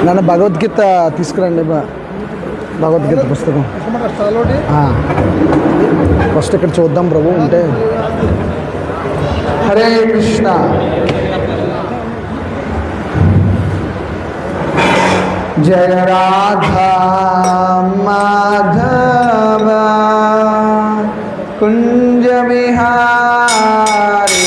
నన్ను భగవద్గీత తీసుకురండి. భగవద్గీత పుస్తకం ఫస్ట్ ఇక్కడ చూద్దాం ప్రభు ఉంటే. హరే కృష్ణ. జయ రాధా మాధవ కుంజ విహారీ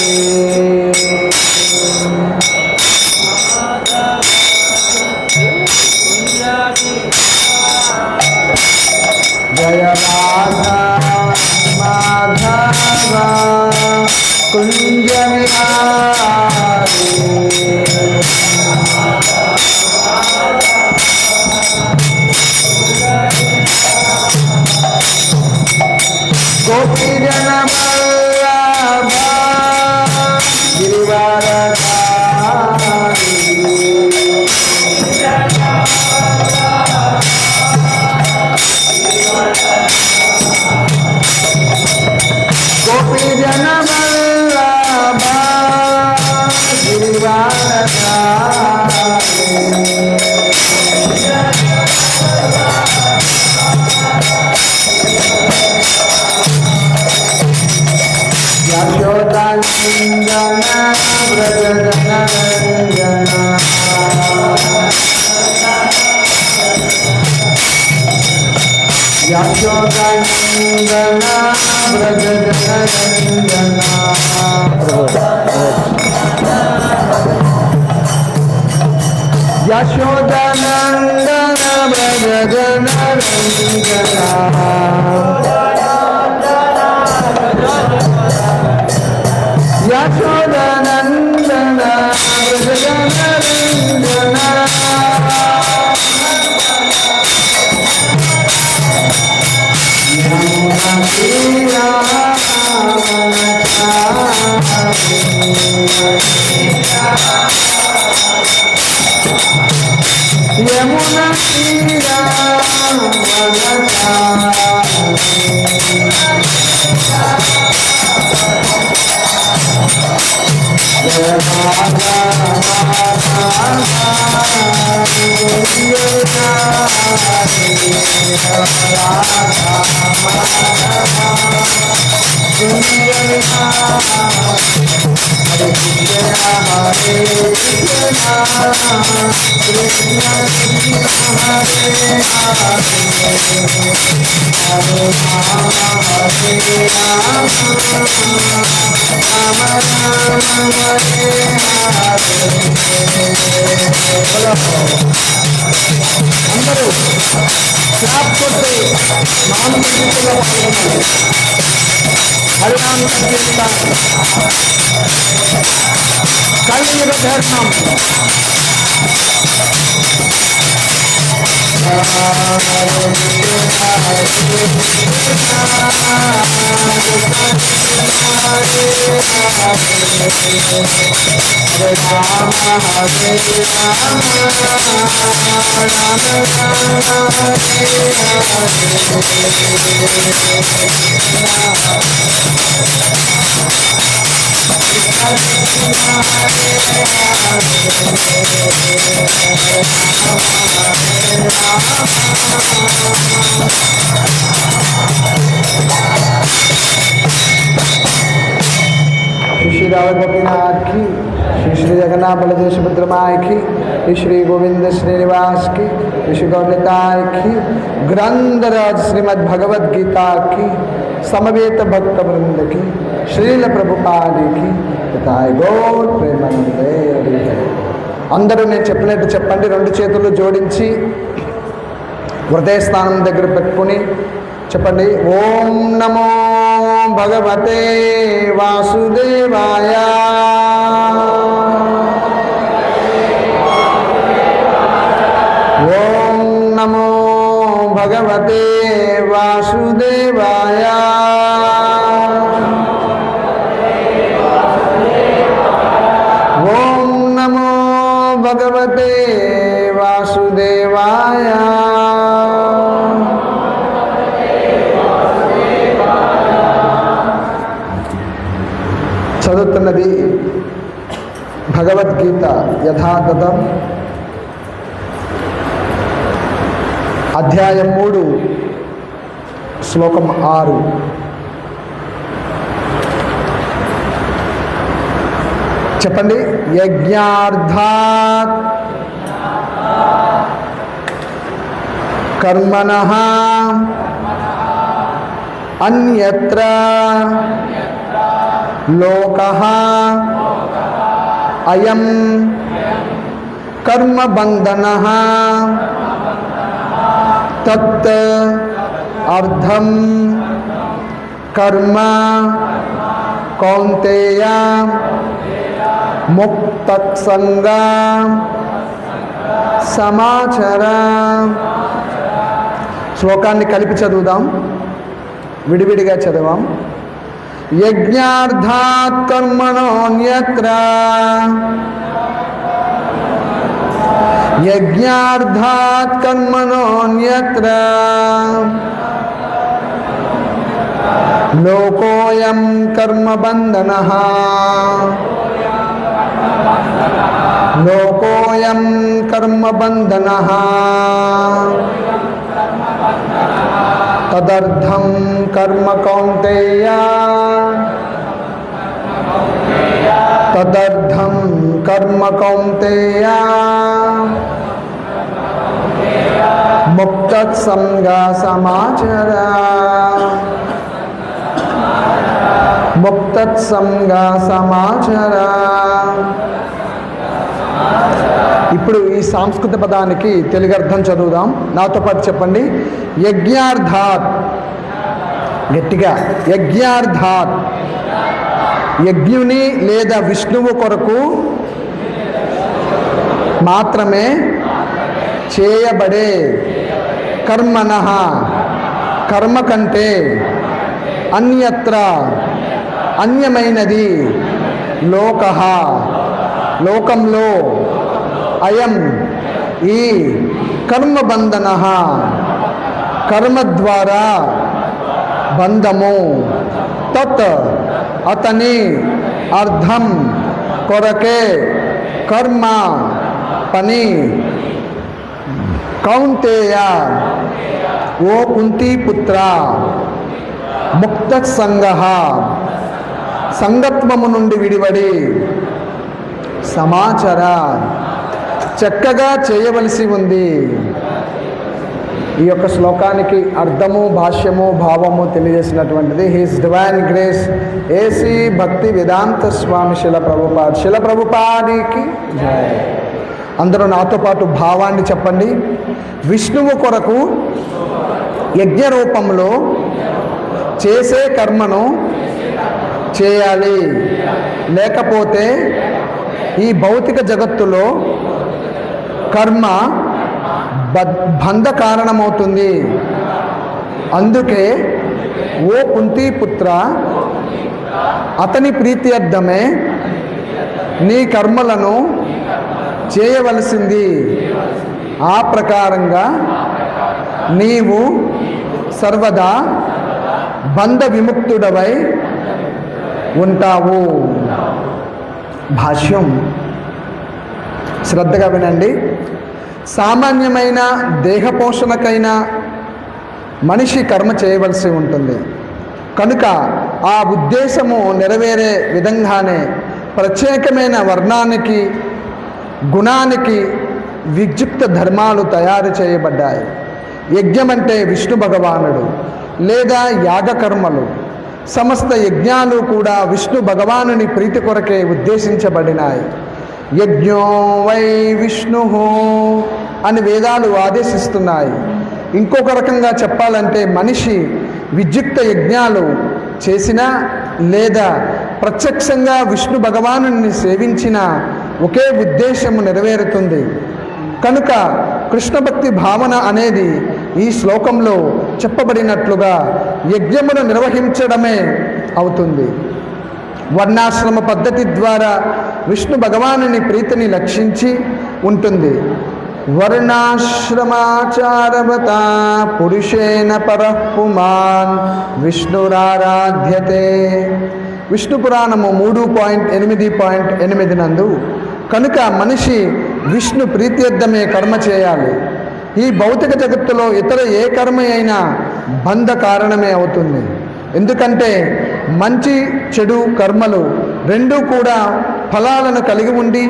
జయ రాధా మాధవ కుంజ విహారీ గోపీ జన వల్లభ గిరివరధారి గోపీ జన వల్లభ గిరివరధారి యశోదానందన వ్రజనరంజన యశోదానందన వ్రజనరంజన యశోదానందన వ్రజనరంజన యశోదానందన వ్రజనరంజన యమునా తీరా అందరూ క్లాప్ కొట్టి నాలుగు గంటల్లో పాల్గొన్నారు. హరినామ సంకీర్తన కలియుగ ధర్మం श्री राधा गोपीनाथ की, श्री जगन्नाथ बलदेव सुभद्रा माई की, श्री गोविंद श्रीनिवास की, श्री गौरताय की, ग्रंथराज श्रीमद् भगवद गीता की, समवेत भक्त वृंद की, श्रील प्रभुपाद की, पिताय गौर प्रेमानंदे। అందరూ నేను చెప్పినట్టు చెప్పండి. రెండు చేతులు జోడించి హృదయ స్థానం దగ్గర పెట్టుకుని చెప్పండి. ఓం నమో భగవతే వాసుదేవాయ. ఓం నమో భగవతే వాసుదేవాయ. ఓం నమో భగవతే వాసుదేవాయ. చదువుతున్నది భగవద్గీత యథాతథం అధ్యాయం 3 శ్లోకం 6. చెప్పండి. యజ్ఞార్థాత్ కర్మణః అన్యత్ర లోకః అయం కర్మబంధనః తత్ అర్థం కర్మ కౌంతేయ ముక్తసంగ సమాచర. శ్లోకాన్ని కలిపి చదువుదాం, విడివిడిగా చదవాం. యజ్ఞార్థాత్ కర్మణోన్యత్ర యజ్ఞార్థాత్ కర్మణోన్యత్ర లోకోయం కర్మబంధనః లోకోయం కర్మబంధనః తదర్థం కర్మ కౌంతేయ తదర్థం కర్మ కౌంతేయ ముక్తసంగ సమాచర ముక్తసంగ సమాచర. ఇప్పుడు ఈ సంస్కృత పదానికి తెలుగు అర్థం చదువుదాం, నాతో పాటు చెప్పండి. యజ్ఞార్థాత్, గట్టిగా, యజ్ఞార్థాత్ యజ్ఞుని లేదా విష్ణువు కొరకు మాత్రమే చేయబడే కర్మణః కర్మ కంటే అన్యత్ర అన్యమైనది లోకః లోకంలో అయం ఈ కర్మబంధనః కర్మ ద్వారా బంధము తత్ అతని అర్థం కొరకే కర్మ పని కౌంతేయ ఓ కుంతీపుత్ర ముక్త సంగః సంగత్వము నుండి విడివడి సమాచార చక్కగా చేయవలసి ఉంది. ఈ యొక్క శ్లోకానికి అర్థము, భాష్యము, భావము తెలియజేసినటువంటిది హిస్ డివైన్ గ్రేస్ ఏసీ భక్తి వేదాంత స్వామి శిల ప్రభుపాదికి జై. అందరూ నాతో పాటు భావాన్ని చెప్పండి. విష్ణువు కొరకు యజ్ఞ రూపంలో చేసే కర్మను చేయాలి, లేకపోతే ఈ భౌతిక జగత్తులో కర్మ బంధ కారణమవుతుంది. అందుకే ఓ కుంతీపుత్ర, అతని ప్రీత్యర్థమే నీ కర్మలను చేయవలసింది. ఆ ప్రకారంగా నీవు సర్వదా బంధ విముక్తుడవై ఉంటావు. భాష్యం శ్రద్ధగా వినండి. సామాన్యమైన దేహపోషణకైనా మనిషి కర్మ చేయవలసి ఉంటుంది కనుక ఆ ఉద్దేశము నెరవేరే విధంగానే ప్రత్యేకమైన వర్ణానికి, గుణానికి విద్యుక్త ధర్మాలు తయారు చేయబడ్డాయి. యజ్ఞం అంటే విష్ణు భగవానుడు లేదా యాగకర్మలు. సమస్త యజ్ఞాలు కూడా విష్ణు భగవానుని ప్రీతి కొరకే ఉద్దేశించబడినాయి. యజ్ఞో వై విష్ణు అని వేదాలు ఆదేశిస్తున్నాయి. ఇంకొక రకంగా చెప్పాలంటే మనిషి విద్యుక్త యజ్ఞాలు చేసినా లేదా ప్రత్యక్షంగా విష్ణు భగవానుని సేవించిన ఒకే ఉద్దేశము నెరవేరుతుంది. కనుక కృష్ణ భక్తి భావన అనేది ఈ శ్లోకంలో చెప్పబడినట్లుగా యజ్ఞమును నిర్వహించడమే అవుతుంది. వర్ణాశ్రమ పద్ధతి ద్వారా విష్ణు భగవానుని ప్రీతిని లక్షించి ఉంటుంది. వర్ణాశ్రమాచారవత పురుషేణ పరః పుమాన్ విష్ణురారాధ్యతే. విష్ణు పురాణము 3.8.8 నందు కనుక మనిషి విష్ణు ప్రీత్యర్థమే కర్మ చేయాలి. ఈ భౌతిక జగత్తులో ఇతర ఏ కర్మ అయినా బంధ కారణమే అవుతుంది. ఎందుకంటే మంచి చెడు కర్మలు రెండూ కూడా ఫలాలను కలిగి ఉండి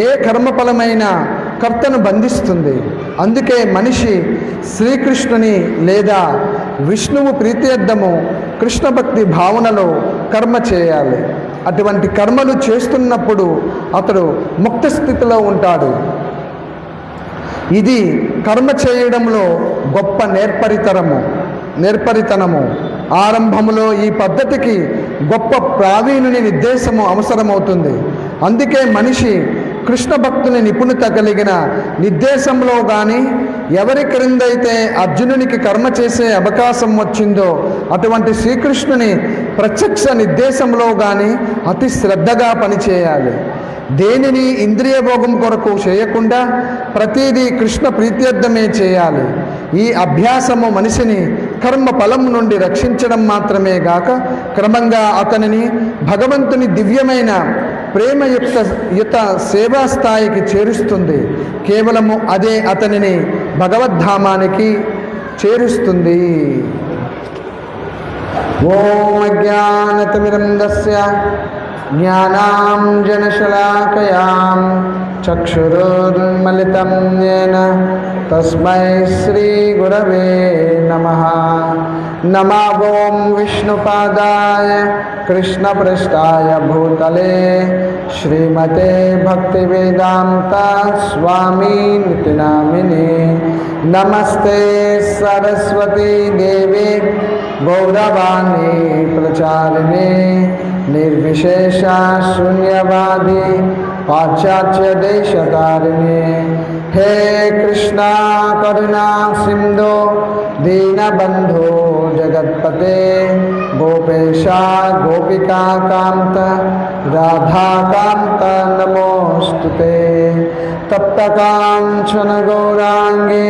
ఏ కర్మఫలమైన కర్తను బంధిస్తుంది. అందుకే మనిషి శ్రీకృష్ణుని లేదా విష్ణువు ప్రీత్యర్థము కృష్ణ భక్తి భావనలో కర్మ చేయాలి. అటువంటి కర్మలు చేస్తున్నప్పుడు అతడు ముక్త స్థితిలో ఉంటాడు. ఇది కర్మ చేయడంలో గొప్ప నేర్పరితనము. ఆరంభంలో ఈ పద్ధతికి గొప్ప ప్రావీణుని నిర్దేశము అవసరమవుతుంది. అందుకే మనిషి కృష్ణ భక్తుని నిపుణత కలిగిన నిర్దేశంలో కానీ ఎవరి క్రిందైతే అర్జునునికి కర్మ చేసే అవకాశం వచ్చిందో అటువంటి శ్రీకృష్ణుని ప్రత్యక్ష నిర్దేశంలో కానీ అతి శ్రద్ధగా పనిచేయాలి. దేనిని ఇంద్రియ భోగం కొరకు చేయకుండా ప్రతిదీ కృష్ణ ప్రీత్యర్థమే చేయాలి. ఈ అభ్యాసము మనిషిని కర్మ ఫలం నుండి రక్షించడం మాత్రమే గాక క్రమంగా అతనిని భగవంతుని దివ్యమైన ప్రేమయుక్త సేవా స్థాయికి చేరుస్తుంది. కేవలము అదే అతనిని భగవద్ధామానికి చేరుస్తుంది. ఓం అజ్ఞానతిమిరంధస్య జ్ఞానాంజనశలాకయాం చక్షురున్మిలితం యేన తస్మై శ్రీగురవే నమః. నమో ఓం విష్ణుపాదాయ కృష్ణపృష్ఠాయ భూతలే శ్రీమతే భక్తివేదాంత స్వామినితి నామినే. నమస్తే సరస్వతీ దేవే గౌరవాణి ప్రచారిణే నిర్విశేష శూన్యవాది పాశ్చాత్య దేశతారిణే. హే కృష్ణ కరుణా సింధో దీనబంధో జగత్పతే గోపేశ గోపికా కాంత రాధాకాంత నమోస్తుతే. తప్తకాంచన గౌరాంగే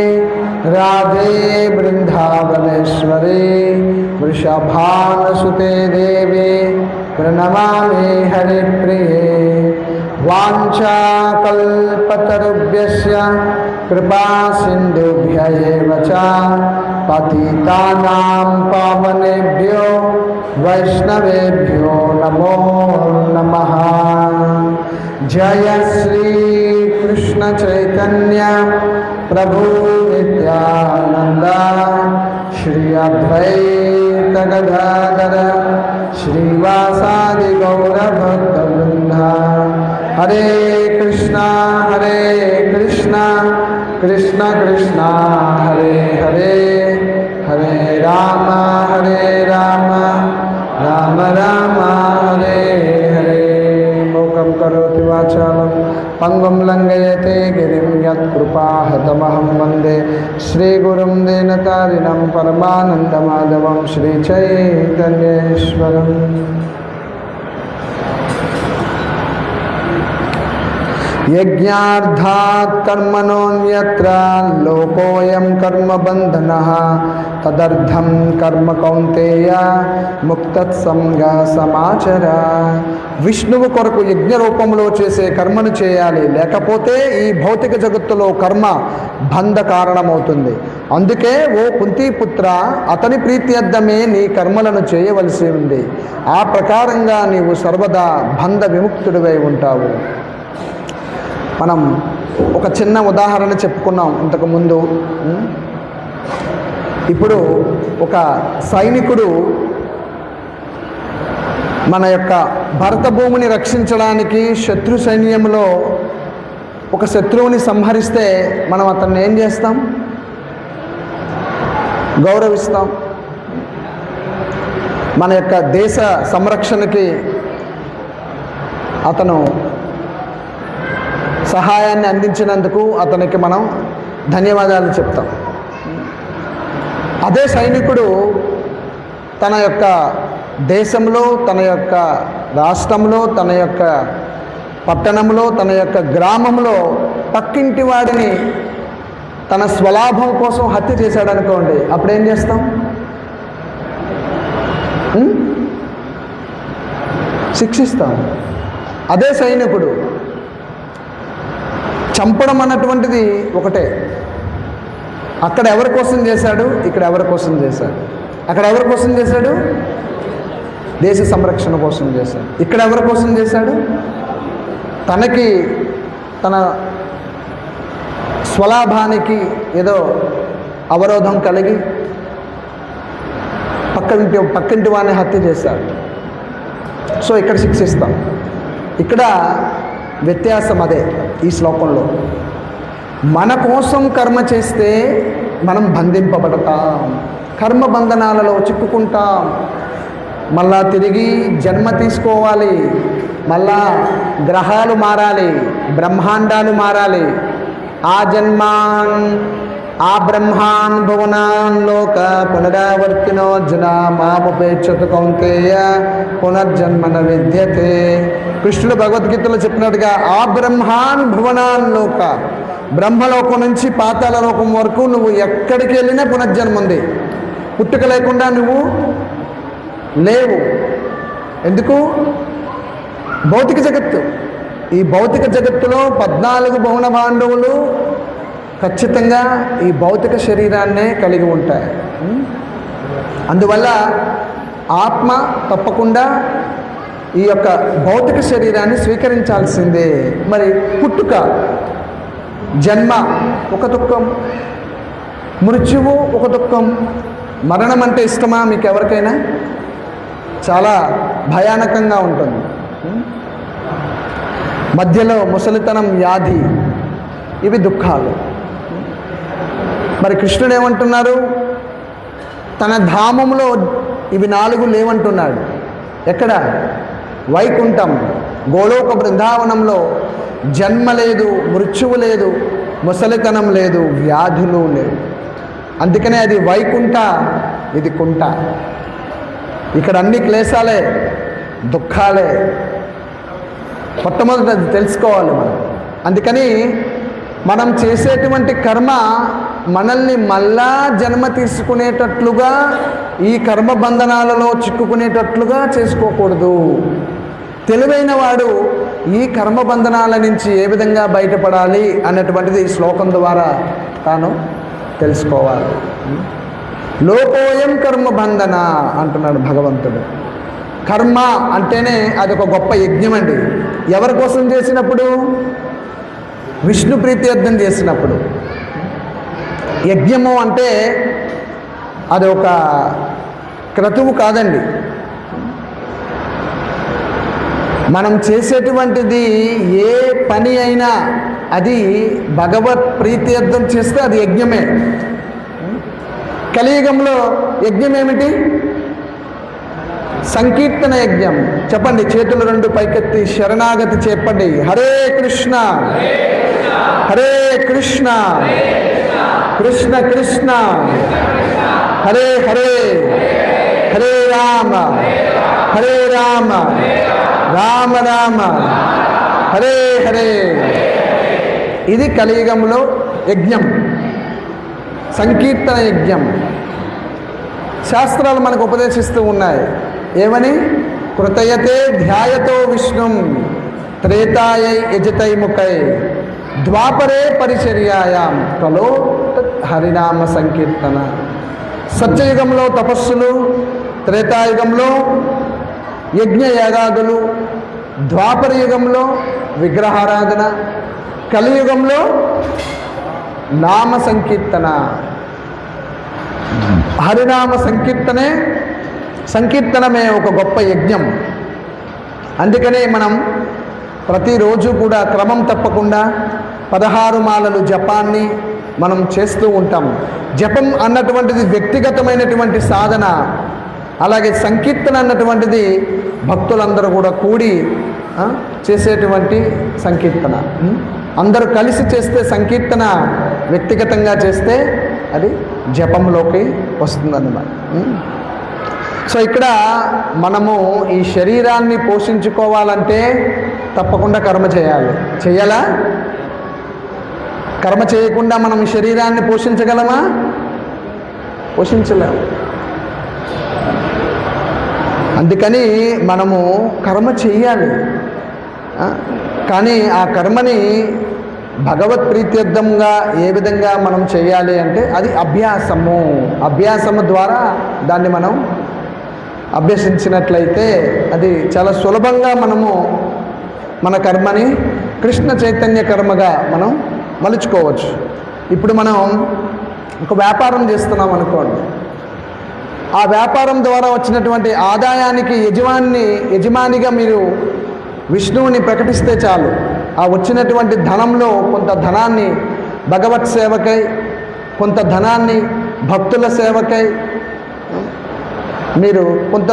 రాధే బృందావనేశ్వరి వృషభానుసుతే దేవి ప్రణమామి హరిప్రియే. వాంఛాకల్పతరుభ్యస్య కృపా సింధుభ్య ఏవ చ పతితానాం పావనేభ్యో వైష్ణవేభ్యో నమో నమః. జయ శ్రీ కృష్ణ చైతన్య ప్రభు నిత్యానంద శ్రీ అద్వైత గదాధర శ్రీవాసాది గౌరభక్తవృంద. హరే కృష్ణ కృష్ణ కృష్ణ హరే హరే హరే రామ రామ రామ హరే హరే. మూకం కరోతి వాచాలం పంగుం లంఘయతే గిరిం యత్కృపాహతమహం వందే శ్రీగురుం దీనతారిణం పరమానందమాధవం శ్రీచైతన్యేశ్వరం. యజ్ఞార్థాత్ కర్మణోన్యత్ర లోకోయం కర్మబంధనః తదర్థం కర్మ కౌంతేయ ముక్తత్సంగ సమాచర. విష్ణువు కొరకు యజ్ఞ రూపంలో చేసే కర్మను చేయాలి, లేకపోతే ఈ భౌతిక జగత్తులో కర్మ బంధ కారణమవుతుంది. అందుకే ఓ కుంతీపుత్ర, అతని ప్రీత్యర్థమే నీ కర్మలను చేయవలసి ఉంది. ఆ ప్రకారంగా నీవు సర్వదా బంధ విముక్తుడివై ఉంటావు. మనం ఒక చిన్న ఉదాహరణ చెప్పుకున్నాం ఇంతకుముందు. ఇప్పుడు ఒక సైనికుడు మన యొక్క భరత భూమిని రక్షించడానికి శత్రు సైన్యంలో ఒక శత్రువుని సంహరిస్తే మనం అతన్ని ఏం చేస్తాం? గౌరవిస్తాం. మన యొక్క దేశ సంరక్షణకి అతను సహాయాన్ని అందించినందుకు అతనికి మనం ధన్యవాదాలు చెప్తాం. అదే సైనికుడు తన యొక్క దేశంలో, తన యొక్క రాష్ట్రంలో, తన యొక్క పట్టణంలో, తన యొక్క గ్రామంలో పక్కింటి వాడిని తన స్వలాభం కోసం హత్య చేశాడనుకోండి, అప్పుడేం చేస్తాం? శిక్షిస్తాం. అదే సైనికుడు చంపడం అన్నటువంటిది ఒకటే, అక్కడ ఎవరి కోసం చేశాడు, ఇక్కడ ఎవరి కోసం చేశాడు? అక్కడ ఎవరి కోసం చేశాడు? దేశ సంరక్షణ కోసం చేశాడు. ఇక్కడ ఎవరి కోసం చేశాడు? తనకి, తన స్వలాభానికి ఏదో అవరోధం కలిగి పక్కింటి వాడిని హత్య చేశాడు. సో ఇక్కడ శిక్షిస్తాం. ఇక్కడ వ్యత్యాసం అదే. ఈ శ్లోకంలో మన కోసం కర్మ చేస్తే మనం బంధింపబడతాం, కర్మ బంధనాలలో చిక్కుకుంటాం. మళ్ళా తిరిగి జన్మ తీసుకోవాలి, మళ్ళా గ్రహాలు మారాలి, బ్రహ్మాండాలు మారాలి. ఆ జన్మాన్ ఆ బ్రహ్మాన్ భువనాన్ లోక పునరావర్తినో జనా మాముపేక్షత కౌంతేయ పునర్జన్మన విద్యతే. కృష్ణుడు భగవద్గీతలో చెప్పినట్టుగా ఆ బ్రహ్మాన్ భువనాన్ లోక, బ్రహ్మలోకం నుంచి పాతాళ లోకం వరకు నువ్వు ఎక్కడికి వెళ్ళినా పునర్జన్మ ఉంది. పుట్టుక లేకుండా నువ్వు లేవు. ఎందుకు? భౌతిక జగత్తు. ఈ భౌతిక జగత్తులో 14 భువన పాండవులు ఖచ్చితంగా ఈ భౌతిక శరీరాన్నే కలిగి ఉంటాయి. అందువల్ల ఆత్మ తప్పకుండా ఈ యొక్క భౌతిక శరీరాన్ని స్వీకరించాల్సిందే. మరి పుట్టుక, జన్మ ఒక దుఃఖం, మృత్యువు ఒక దుఃఖం. మరణం అంటే ఇష్టమా మీకు ఎవరికైనా? చాలా భయానకంగా ఉంటుంది. మధ్యలో ముసలితనం, వ్యాధి, ఇవి దుఃఖాలు. మరి కృష్ణుడు ఏమంటున్నారు? తన ధామంలో ఇవి 4 లేవంటున్నాడు. ఎక్కడ? వైకుంఠం, గోలోక బృందావనంలో జన్మ లేదు, మృత్యువు లేదు, ముసలితనం లేదు, వ్యాధులు లేవు. అందుకనే అది వైకుంఠ, ఇది కుంట. ఇక్కడ అన్ని క్లేశాలే, దుఃఖాలే. మొట్టమొదట అది తెలుసుకోవాలి మనం. అందుకని మనం చేసేటువంటి కర్మ మనల్ని మళ్ళా జన్మ తీసుకునేటట్లుగా, ఈ కర్మ బంధనాలలో చిక్కుకునేటట్లుగా చేసుకోకూడదు. తెలివైన వాడు ఈ కర్మ బంధనాల నుంచి ఏ విధంగా బయటపడాలి అన్నటువంటిది ఈ శ్లోకం ద్వారా తాను తెలుసుకోవాలి. లోకోయం కర్మ బంధన అంటున్నాడు భగవంతుడు. కర్మ అంటేనే అదొక గొప్ప యజ్ఞం అండి. ఎవరి కోసం చేసినప్పుడు? విష్ణు ప్రీత్యర్థం చేసినప్పుడు. యజ్ఞము అంటే అది ఒక క్రతువు కాదండి. మనం చేసేటువంటిది ఏ పని అయినా అది భగవత్ ప్రీత్యర్థం చేస్తే అది యజ్ఞమే. కలియుగంలో యజ్ఞం ఏమిటి? సంకీర్తన యజ్ఞం. చెప్పండి, చేతులు 2 పైకెత్తి శరణాగతి చెప్పండి. హరే కృష్ణ హరే కృష్ణ కృష్ణ కృష్ణ హరే హరే, హరే రామ హరే రామ రామ రామ హరే హరే. ఇది కలియుగంలో యజ్ఞం, సంకీర్తన యజ్ఞం. శాస్త్రాలు మనకు ఉపదేశిస్తూ ఉన్నాయి. ఏమని? కృతయతే ధ్యాయతో విష్ణుం త్రేతాయై యజతై ముఖై ద్వాపరే పరిచర్యాయాం కలో హరినామ సంకీర్తన. సత్యయుగంలో తపస్సులు, త్రేతాయుగంలో యజ్ఞయాగాదులు, ద్వాపర యుగంలో విగ్రహారాధన, కలియుగంలో నామ సంకీర్తన. హరినామ సంకీర్తనమే ఒక గొప్ప యజ్ఞం. అందుకనే మనం ప్రతిరోజు కూడా క్రమం తప్పకుండా 16 మాలలు జపాన్ని మనం చేస్తూ ఉంటాం. జపం అన్నటువంటిది వ్యక్తిగతమైనటువంటి సాధన. అలాగే సంకీర్తన అన్నటువంటిది భక్తులందరూ కూడా కూడి చేసేటువంటి సంకీర్తన. అందరూ కలిసి చేస్తే సంకీర్తన, వ్యక్తిగతంగా చేస్తే అది జపంలోకి వస్తుందన్నమాట. సో ఇక్కడ మనము ఈ శరీరాన్ని పోషించుకోవాలంటే తప్పకుండా కర్మ చేయాలి. చేయాలా? కర్మ చేయకుండా మనం ఈ శరీరాన్ని పోషించగలమా? పోషించలేము. అందుకని మనము కర్మ చేయాలి. కానీ ఆ కర్మని భగవత్ ప్రీత్యర్థంగా ఏ విధంగా మనం చేయాలి అంటే అది అభ్యాసము ద్వారా దాన్ని మనం అభ్యసించినట్లయితే అది చాలా సులభంగా మనము మన కర్మని కృష్ణ చైతన్య కర్మగా మనం మలుచుకోవచ్చు. ఇప్పుడు మనం ఒక వ్యాపారం చేస్తున్నాం అనుకోండి, ఆ వ్యాపారం ద్వారా వచ్చినటువంటి ఆదాయానికి యజమానిగా మీరు విష్ణువుని ప్రకటిస్తే చాలు. ఆ వచ్చినటువంటి ధనంలో కొంత ధనాన్ని భగవత్ సేవకై, కొంత ధనాన్ని భక్తుల సేవకై, మీరు కొంత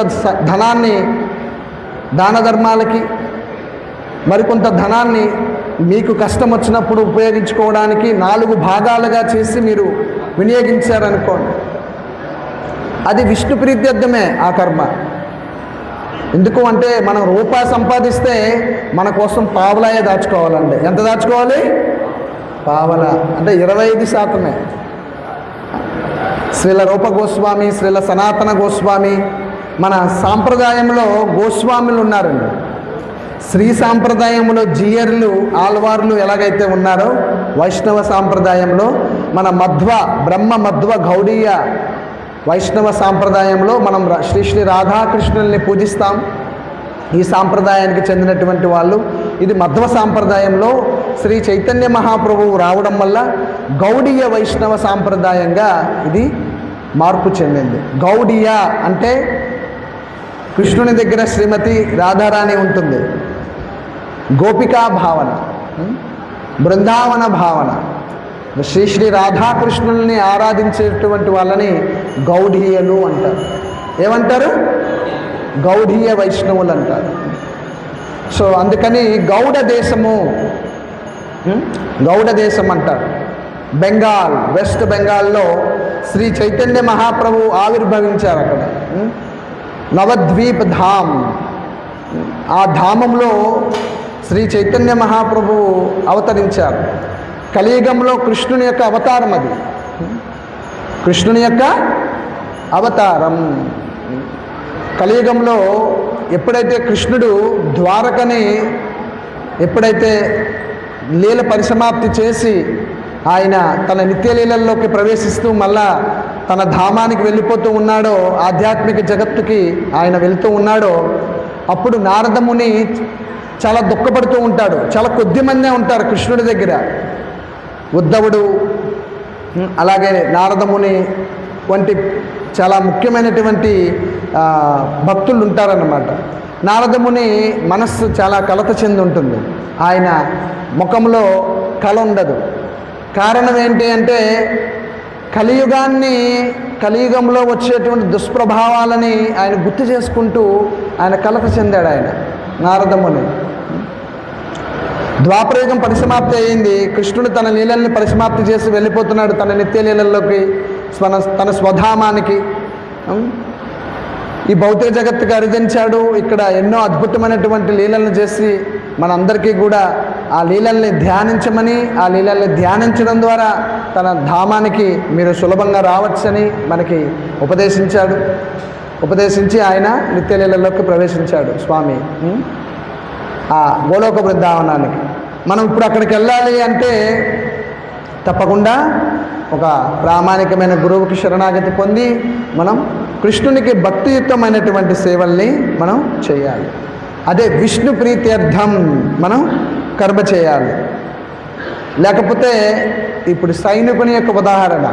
ధనాన్ని దాన ధర్మాలకి, మరికొంత ధనాన్ని మీకు కష్టం వచ్చినప్పుడు ఉపయోగించుకోవడానికి 4 భాగాలుగా చేసి మీరు వినియోగించారనుకోండి, అది విష్ణు ప్రీత్యర్థమే ఆ కర్మ. ఎందుకు అంటే మనం రూపాయి సంపాదిస్తే మన కోసం పావలాయే దాచుకోవాలండి. ఎంత దాచుకోవాలి? పావలా అంటే 25%. శ్రీల రూప గోస్వామి, శ్రీల సనాతన గోస్వామి, మన సాంప్రదాయంలో గోస్వాములు ఉన్నారండి. శ్రీ సాంప్రదాయంలో జీయర్లు, ఆల్వార్లు ఎలాగైతే ఉన్నారో, వైష్ణవ సాంప్రదాయంలో మన బ్రహ్మ మధ్వ గౌడీయ వైష్ణవ సాంప్రదాయంలో మనం శ్రీ రాధాకృష్ణుల్ని పూజిస్తాం. ఈ సాంప్రదాయానికి చెందినటువంటి వాళ్ళు. ఇది మధ్వ సాంప్రదాయంలో శ్రీ చైతన్య మహాప్రభువు రావడం వల్ల గౌడీయ వైష్ణవ సాంప్రదాయంగా ఇది మార్పు చెందింది. గౌడీయ అంటే కృష్ణుని దగ్గర శ్రీమతి రాధారాణి ఉంటుంది, గోపికా భావన, బృందావన భావన, శ్రీ రాధాకృష్ణుల్ని ఆరాధించేటువంటి వాళ్ళని గౌడీయులు అంటారు. ఏమంటారు? గౌడీయ వైష్ణవులు అంటారు. సో అందుకని గౌడ దేశం అంటారు. బెంగాల్, వెస్ట్ బెంగాల్లో శ్రీ చైతన్య మహాప్రభు ఆవిర్భవించారు. అక్కడ నవద్వీప్ ధామ్, ఆ ధామంలో శ్రీ చైతన్య మహాప్రభువు అవతరించారు. కలియుగంలో కృష్ణుని యొక్క అవతారం అది, కృష్ణుని యొక్క అవతారం. కలియుగంలో ఎప్పుడైతే కృష్ణుడు ద్వారకని ఎప్పుడైతే లీల పరిసమాప్తి చేసి ఆయన తన నిత్యలీలల్లోకి ప్రవేశిస్తూ మళ్ళా తన ధామానికి వెళ్ళిపోతూ ఉన్నాడో, ఆధ్యాత్మిక జగత్తుకి ఆయన వెళ్తూ ఉన్నాడో, అప్పుడు నారదముని చాలా దుఃఖపడుతూ ఉంటాడు. చాలా కొద్ది మందే ఉంటారు కృష్ణుడి దగ్గర. ఉద్ధవుడు, అలాగే నారదముని వంటి చాలా ముఖ్యమైనటువంటి భక్తులు ఉంటారన్నమాట. నారదముని మనస్సు చాలా కలత చెంది ఉంటుంది. ఆయన ముఖంలో కళ ఉండదు. కారణం ఏంటి అంటే కలియుగంలో వచ్చేటువంటి దుష్ప్రభావాలని ఆయన గుర్తు చేసుకుంటూ ఆయన కలత చెందాడు. ఆయన నారదముని ద్వాపరయుగం పరిసమాప్తి అయింది. కృష్ణుడు తన లీలల్ని పరిసమాప్తి చేసి వెళ్ళిపోతున్నాడు తన నిత్య లీలల్లోకి, తన స్వధామానికి. ఈ భౌతిక జగత్తుకి అరిదించాడు. ఇక్కడ ఎన్నో అద్భుతమైనటువంటి లీలలను చేసి మనందరికీ కూడా ఆ లీలల్ని ధ్యానించమని, ఆ లీలల్ని ధ్యానించడం ద్వారా తన ధామానికి మీరు సులభంగా రావచ్చని మనకి ఉపదేశించి ఆయన నిత్యలీలలోకి ప్రవేశించాడు స్వామి ఆ గోలోక బృందావనానికి. మనం ఇప్పుడు అక్కడికి వెళ్ళాలి అంటే తప్పకుండా ఒక ప్రామాణికమైన గురువుకి శరణాగతి పొంది మనం కృష్ణునికి భక్తియుక్తమైనటువంటి సేవల్ని మనం చేయాలి. అదే విష్ణు ప్రీత్యర్థం మనం కర్మ చేయాలి. లేకపోతే ఇప్పుడు సైనికుని యొక్క ఉదాహరణ,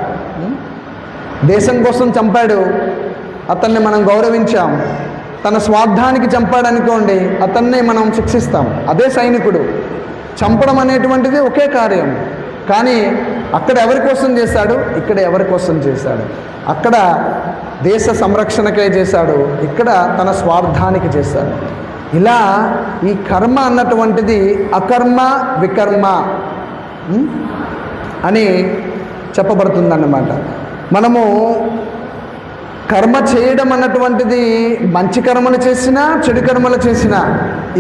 దేశం కోసం చంపాడు, అతన్ని మనం గౌరవించాం. తన స్వార్థానికి చంపాడనుకోండి, అతన్నే మనం శిక్షిస్తాం. అదే సైనికుడు. చంపడం అనేటువంటిది ఒకే కార్యం, కానీ అక్కడ ఎవరి కోసం చేశాడు, ఇక్కడ ఎవరి కోసం చేశాడు. అక్కడ దేశ సంరక్షణకే చేశాడు, ఇక్కడ తన స్వార్థానికి చేశాడు. ఇలా ఈ కర్మ అన్నటువంటిది అకర్మ వికర్మ అని చెప్పబడుతుందన్నమాట. మనము కర్మ చేయడం అన్నటువంటిది మంచి కర్మలు చేసినా చెడు కర్మలు చేసినా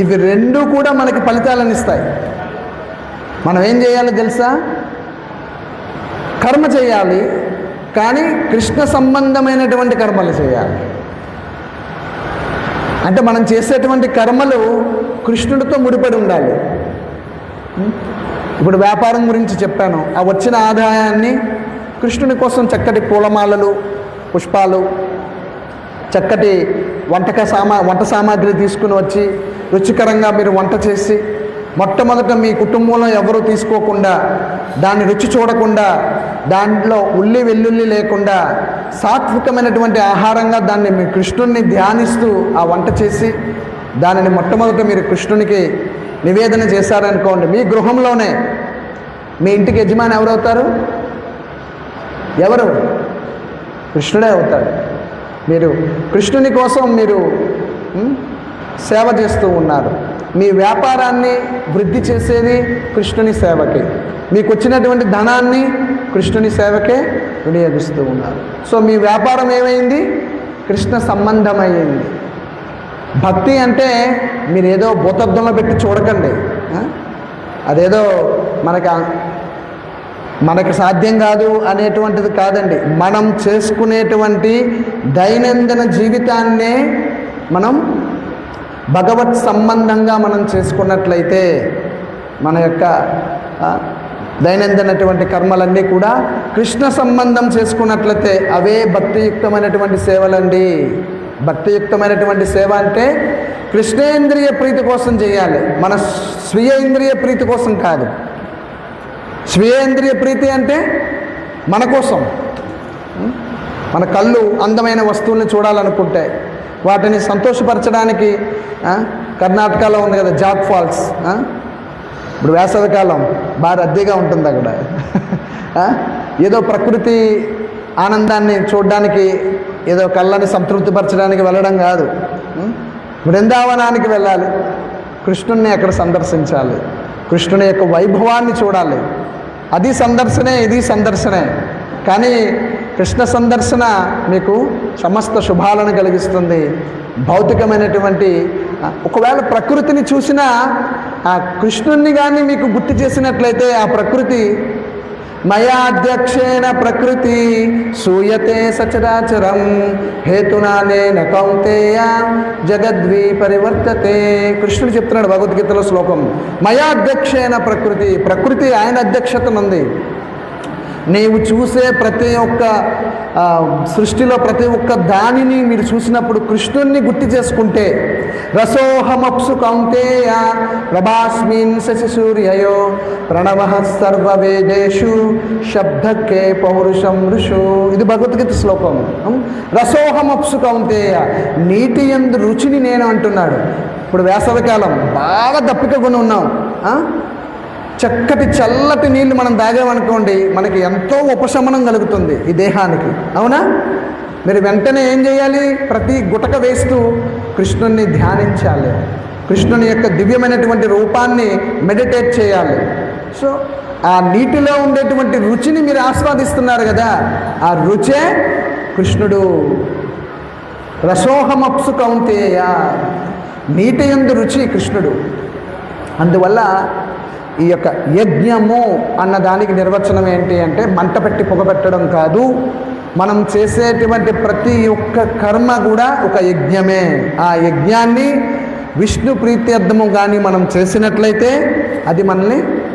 ఇవి రెండూ కూడా మనకి ఫలితాలను ఇస్తాయి. మనం ఏం చేయాలో తెలుసా? కర్మ చేయాలి, కానీ కృష్ణ సంబంధమైనటువంటి కర్మలు చేయాలి. అంటే మనం చేసేటువంటి కర్మలు కృష్ణుడితో ముడిపడి ఉండాలి. ఇప్పుడు వ్యాపారం గురించి చెప్పాను. ఆ వచ్చిన ఆదాయాన్ని కృష్ణుని కోసం చక్కటి పూలమాలలు, పుష్పాలు, చక్కటి వంట సామాగ్రి తీసుకుని వచ్చి రుచికరంగా మీరు వంట చేసి, మొట్టమొదట మీ కుటుంబంలో ఎవరూ తీసుకోకుండా, దాన్ని రుచి చూడకుండా, దాంట్లో ఉల్లి వెల్లుల్లి లేకుండా సాత్వికమైనటువంటి ఆహారంగా దాన్ని మీ కృష్ణుడిని ధ్యానిస్తూ ఆ వంట చేసి దానిని మొట్టమొదట మీరు కృష్ణునికి నివేదన చేశారనుకోండి, మీ గృహంలోనే మీ ఇంటికి యజమాని ఎవరవుతారు? ఎవరు? కృష్ణుడే అవుతాడు. మీరు కృష్ణుని కోసం మీరు సేవ చేస్తూ ఉన్నారు. మీ వ్యాపారాన్ని వృద్ధి చేసేది కృష్ణుని సేవకే, మీకు వచ్చినటువంటి ధనాన్ని కృష్ణుని సేవకే వినియోగిస్తూ ఉన్నారు. సో మీ వ్యాపారం ఏమైంది? కృష్ణ సంబంధమైంది. భక్తి అంటే మీరు ఏదో భూతద్దంలో పెట్టి చూడకండి. అదేదో మనకు సాధ్యం కాదు అనేటువంటిది కాదండి. మనం చేసుకునేటువంటి దైనందిన జీవితాన్నే మనం భగవత్ సంబంధంగా మనం చేసుకున్నట్లయితే మన యొక్క దైనందినటువంటి కర్మలన్నీ కూడా కృష్ణ సంబంధం చేసుకున్నట్లయితే అవే భక్తియుక్తమైనటువంటి సేవలండి. భక్తియుక్తమైనటువంటి సేవ అంటే కృష్ణేంద్రియ ప్రీతి కోసం చేయాలి, మన స్వీయ ఇంద్రియ ప్రీతి కోసం కాదు. స్వీయేంద్రియ ప్రీతి అంటే మన కోసం. మన కళ్ళు అందమైన వస్తువుల్ని చూడాలనుకుంటే వాటిని సంతోషపరచడానికి కర్ణాటకలో ఉంది కదా జాగ్ ఫాల్స్. ఇప్పుడు వేసవికాలం బాగా రద్దీగా ఉంటుంది అక్కడ. ఏదో ప్రకృతి ఆనందాన్ని చూడడానికి, ఏదో కళ్ళని సంతృప్తిపరచడానికి వెళ్ళడం కాదు. బృందావనానికి వెళ్ళాలి, కృష్ణుణ్ణి అక్కడ సందర్శించాలి, కృష్ణుని యొక్క వైభవాన్ని చూడాలి. అది సందర్శనే, ఇది సందర్శనే. కానీ కృష్ణ సందర్శన మీకు సమస్త శుభాలను కలిగిస్తుంది. భౌతికమైనటువంటి ఒకవేళ ప్రకృతిని చూసినా ఆ కృష్ణుణ్ణి కానీ మీకు గుర్తు చేసినట్లయితే ఆ ప్రకృతి మయాధ్యక్షేణ ప్రకృతి సూయతే సచరాచరం హేతునానేన కౌంతేయ జగద్వి పరివర్తతే. కృష్ణుడు చెప్తున్నాడు భగవద్గీతలో శ్లోకం. మయాధ్యక్షేణ ప్రకృతి, ప్రకృతి ఆయన అధ్యక్షతనుంది. నీవు చూసే ప్రతి ఒక్క సృష్టిలో ప్రతి ఒక్క దానిని మీరు చూసినప్పుడు కృష్ణుణ్ణి గుర్తు చేసుకుంటే, రసోహమప్సు కౌంతేయ ప్రభాస్మిన్ శశి సూర్యయో ప్రణవ సర్వవేదేషు శబ్దకే పౌరుషం ఋషు. ఇది భగవద్గీత శ్లోకం. రసోహమప్సు కౌంతేయ, నీటి యందు రుచిని నేను అంటున్నాడు. ఇప్పుడు వేసవికాలం బాగా దప్పిక కొని ఉన్నాం. చక్కటి చల్లటి నీళ్లు మనం తాగామనుకోండి, మనకి ఎంతో ఉపశమనం కలుగుతుంది ఈ దేహానికి. అవునా? మీరు వెంటనే ఏం చేయాలి? ప్రతి గుటక వేస్తూ కృష్ణుణ్ణి ధ్యానించాలి, కృష్ణుని యొక్క దివ్యమైనటువంటి రూపాన్ని మెడిటేట్ చేయాలి. సో ఆ నీటిలో ఉండేటువంటి రుచిని మీరు ఆస్వాదిస్తున్నారు కదా, ఆ రుచే కృష్ణుడు. రసోహమప్సు కౌంతేయ, నీటి యందు రుచి కృష్ణుడు. అందువల్ల ఈ యొక్క యజ్ఞము అన్న దానికి నిర్వచనం ఏంటి అంటే, మంట పెట్టి పొగపెట్టడం కాదు. మనం చేసేటువంటి ప్రతి ఒక్క కర్మ కూడా ఒక యజ్ఞమే. ఆ యజ్ఞాన్ని విష్ణు ప్రీత్యర్థము కానీ మనం చేసినట్లయితే అది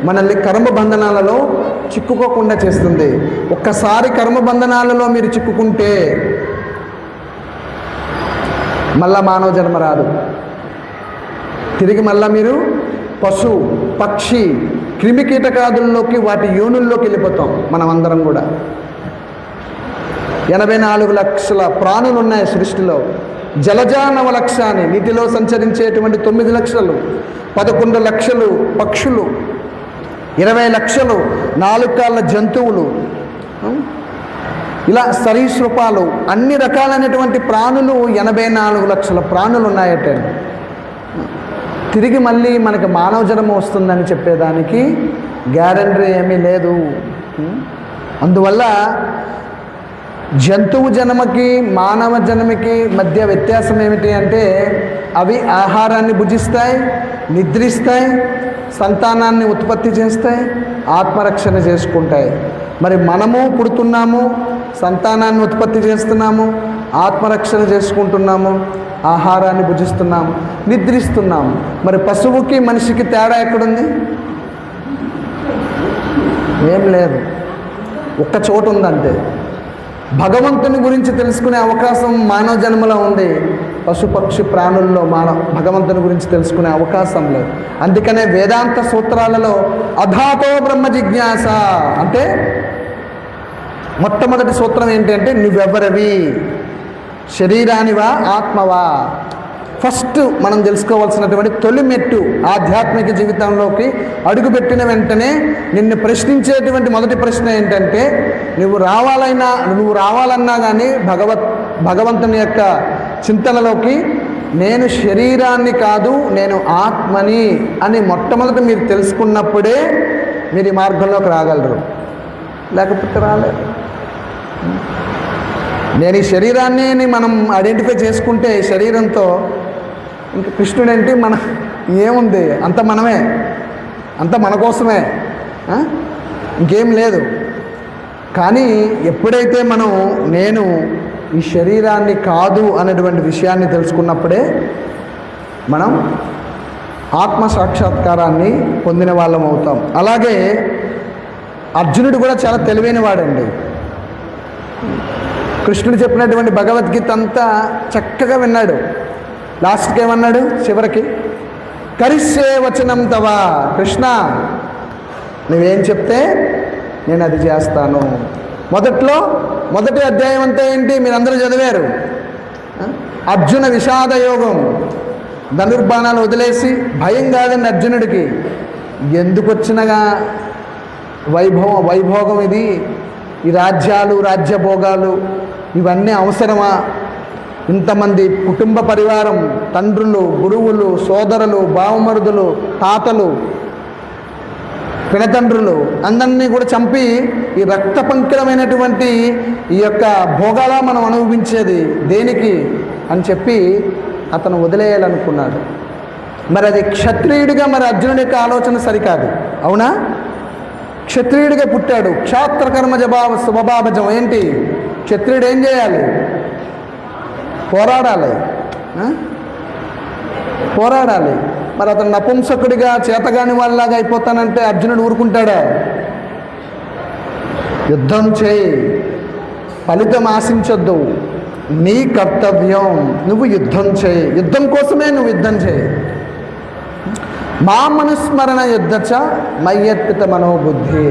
మనల్ని కర్మబంధనాలలో చిక్కుకోకుండా చేస్తుంది. ఒక్కసారి కర్మబంధనాలలో మీరు చిక్కుకుంటే మళ్ళా మానవ జన్మ రాదు. తిరిగి మళ్ళా మీరు పశు, పక్షి, క్రిమికీటకాదుల్లోకి, వాటి యోనుల్లోకి వెళ్ళిపోతాం మనం అందరం కూడా. 84 లక్షల ప్రాణులు ఉన్నాయి సృష్టిలో. జలజానవ లక్షాన్ని, నీటిలో సంచరించేటువంటి 9 లక్షలు, 11 లక్షలు పక్షులు, 20 లక్షలు 4 కాళ్ళ జంతువులు, ఇలా సరీసృపాలు, అన్ని రకాలైనటువంటి ప్రాణులు 84 లక్షల ప్రాణులు ఉన్నాయట. తిరిగి మళ్ళీ మనకి మానవ జన్మ వస్తుందని చెప్పేదానికి గ్యారెంటీ ఏమీ లేదు. అందువల్ల జంతువు జన్మకి మానవ జన్మకి మధ్య వ్యత్యాసం ఏమిటి అంటే, అవి ఆహారాన్ని భుజిస్తాయి, నిద్రిస్తాయి, సంతానాన్ని ఉత్పత్తి చేస్తాయి, ఆత్మరక్షణ చేసుకుంటాయి. మరి మనము పుడుతున్నాము, సంతానాన్ని ఉత్పత్తి చేస్తున్నాము, ఆత్మరక్షణ చేసుకుంటున్నాము, ఆహారాన్ని భుజిస్తున్నాము, నిద్రిస్తున్నాము. మరి పశువుకి మనిషికి తేడా ఎక్కడుంది? ఏం లేదు, ఒక్క చోటు ఉందంటే. భగవంతుని గురించి తెలుసుకునే అవకాశం మానవ జన్మలో ఉంది, పశుపక్షి ప్రాణుల్లో భగవంతుని గురించి తెలుసుకునే అవకాశం లేదు. అందుకనే వేదాంత సూత్రాలలో అధాతో బ్రహ్మ జిజ్ఞాస అంటే మొట్టమొదటి సూత్రం ఏంటంటే నువ్వెవరివి, శరీరానివా ఆత్మవా. ఫస్ట్ మనం తెలుసుకోవాల్సినటువంటి తొలి మెట్టు ఆధ్యాత్మిక జీవితంలోకి అడుగుపెట్టిన వెంటనే నిన్ను ప్రశ్నించేటువంటి మొదటి ప్రశ్న ఏంటంటే నువ్వు రావాలన్నా కానీ భగవంతుని యొక్క చింతనలోకి నేను శరీరాన్ని కాదు నేను ఆత్మని అని మొట్టమొదట మీరు తెలుసుకున్నప్పుడే మీరు ఈ మార్గంలోకి రాగలరు, లేకపోతే రాలేరు. నేను ఈ శరీరాన్ని మనం ఐడెంటిఫై చేసుకుంటే శరీరంతో ఇంకా కృష్ణుడేంటి మన ఏముంది, అంత మనమే, అంత మన కోసమే, ఇంకేం లేదు. కానీ ఎప్పుడైతే మనం నేను ఈ శరీరాన్ని కాదు అనేటువంటి విషయాన్ని తెలుసుకున్నప్పుడే మనం ఆత్మ సాక్షాత్కారాన్ని పొందిన వాళ్ళం అవుతాం. అలాగే అర్జునుడు కూడా చాలా తెలివైన వాడండి. కృష్ణుడు చెప్పినటువంటి భగవద్గీత అంతా చక్కగా విన్నాడు. లాస్ట్కి ఏమన్నాడు, చివరికి కరిష్యే వచనం తవా, కృష్ణ నువ్వేం చెప్తే నేను అది చేస్తాను. మొదటి అధ్యాయం అంతా ఏంటి మీరందరూ చదివారు, అర్జున విషాద యోగం. ధనుర్బాణాలు వదిలేసి భయం కాదండి అర్జునుడికి, ఎందుకు వచ్చినగా వైభోగం ఇది, ఈ రాజ్యాలు రాజ్యభోగాలు ఇవన్నీ అవసరమా, ఇంతమంది కుటుంబ పరివారం, తండ్రులు, గురువులు, సోదరులు, బావమరుదులు, తాతలు, పినతండ్రులు అందరినీ కూడా చంపి ఈ రక్త పంకిలమైనటువంటి ఈ యొక్క భోగాల మనం అనుభవించేది దేనికి అని చెప్పి అతను వదిలేయాలనుకున్నాడు. మరి అది క్షత్రియుడిగా మరి అర్జునుడి యొక్క ఆలోచన సరికాదు, అవునా? క్షత్రియుడిగా పుట్టాడు, క్షాత్రకర్మ స్వభావజం. ఏంటి క్షత్రియుడు ఏం చేయాలి, పోరాడాలి. మరి అతను నపుంసకుడిగా చేతగాని వాళ్ళలాగా అయిపోతానంటే అర్జునుడు ఊరుకుంటాడా? యుద్ధం చేయి, ఫలితం ఆశించొద్దు, నీ కర్తవ్యం నువ్వు యుద్ధం చేయి, యుద్ధం కోసమే నువ్వు యుద్ధం చేయి. మా మనుస్మరణ యుద్ధచ మయ్యర్పిత మనోబుద్ధి,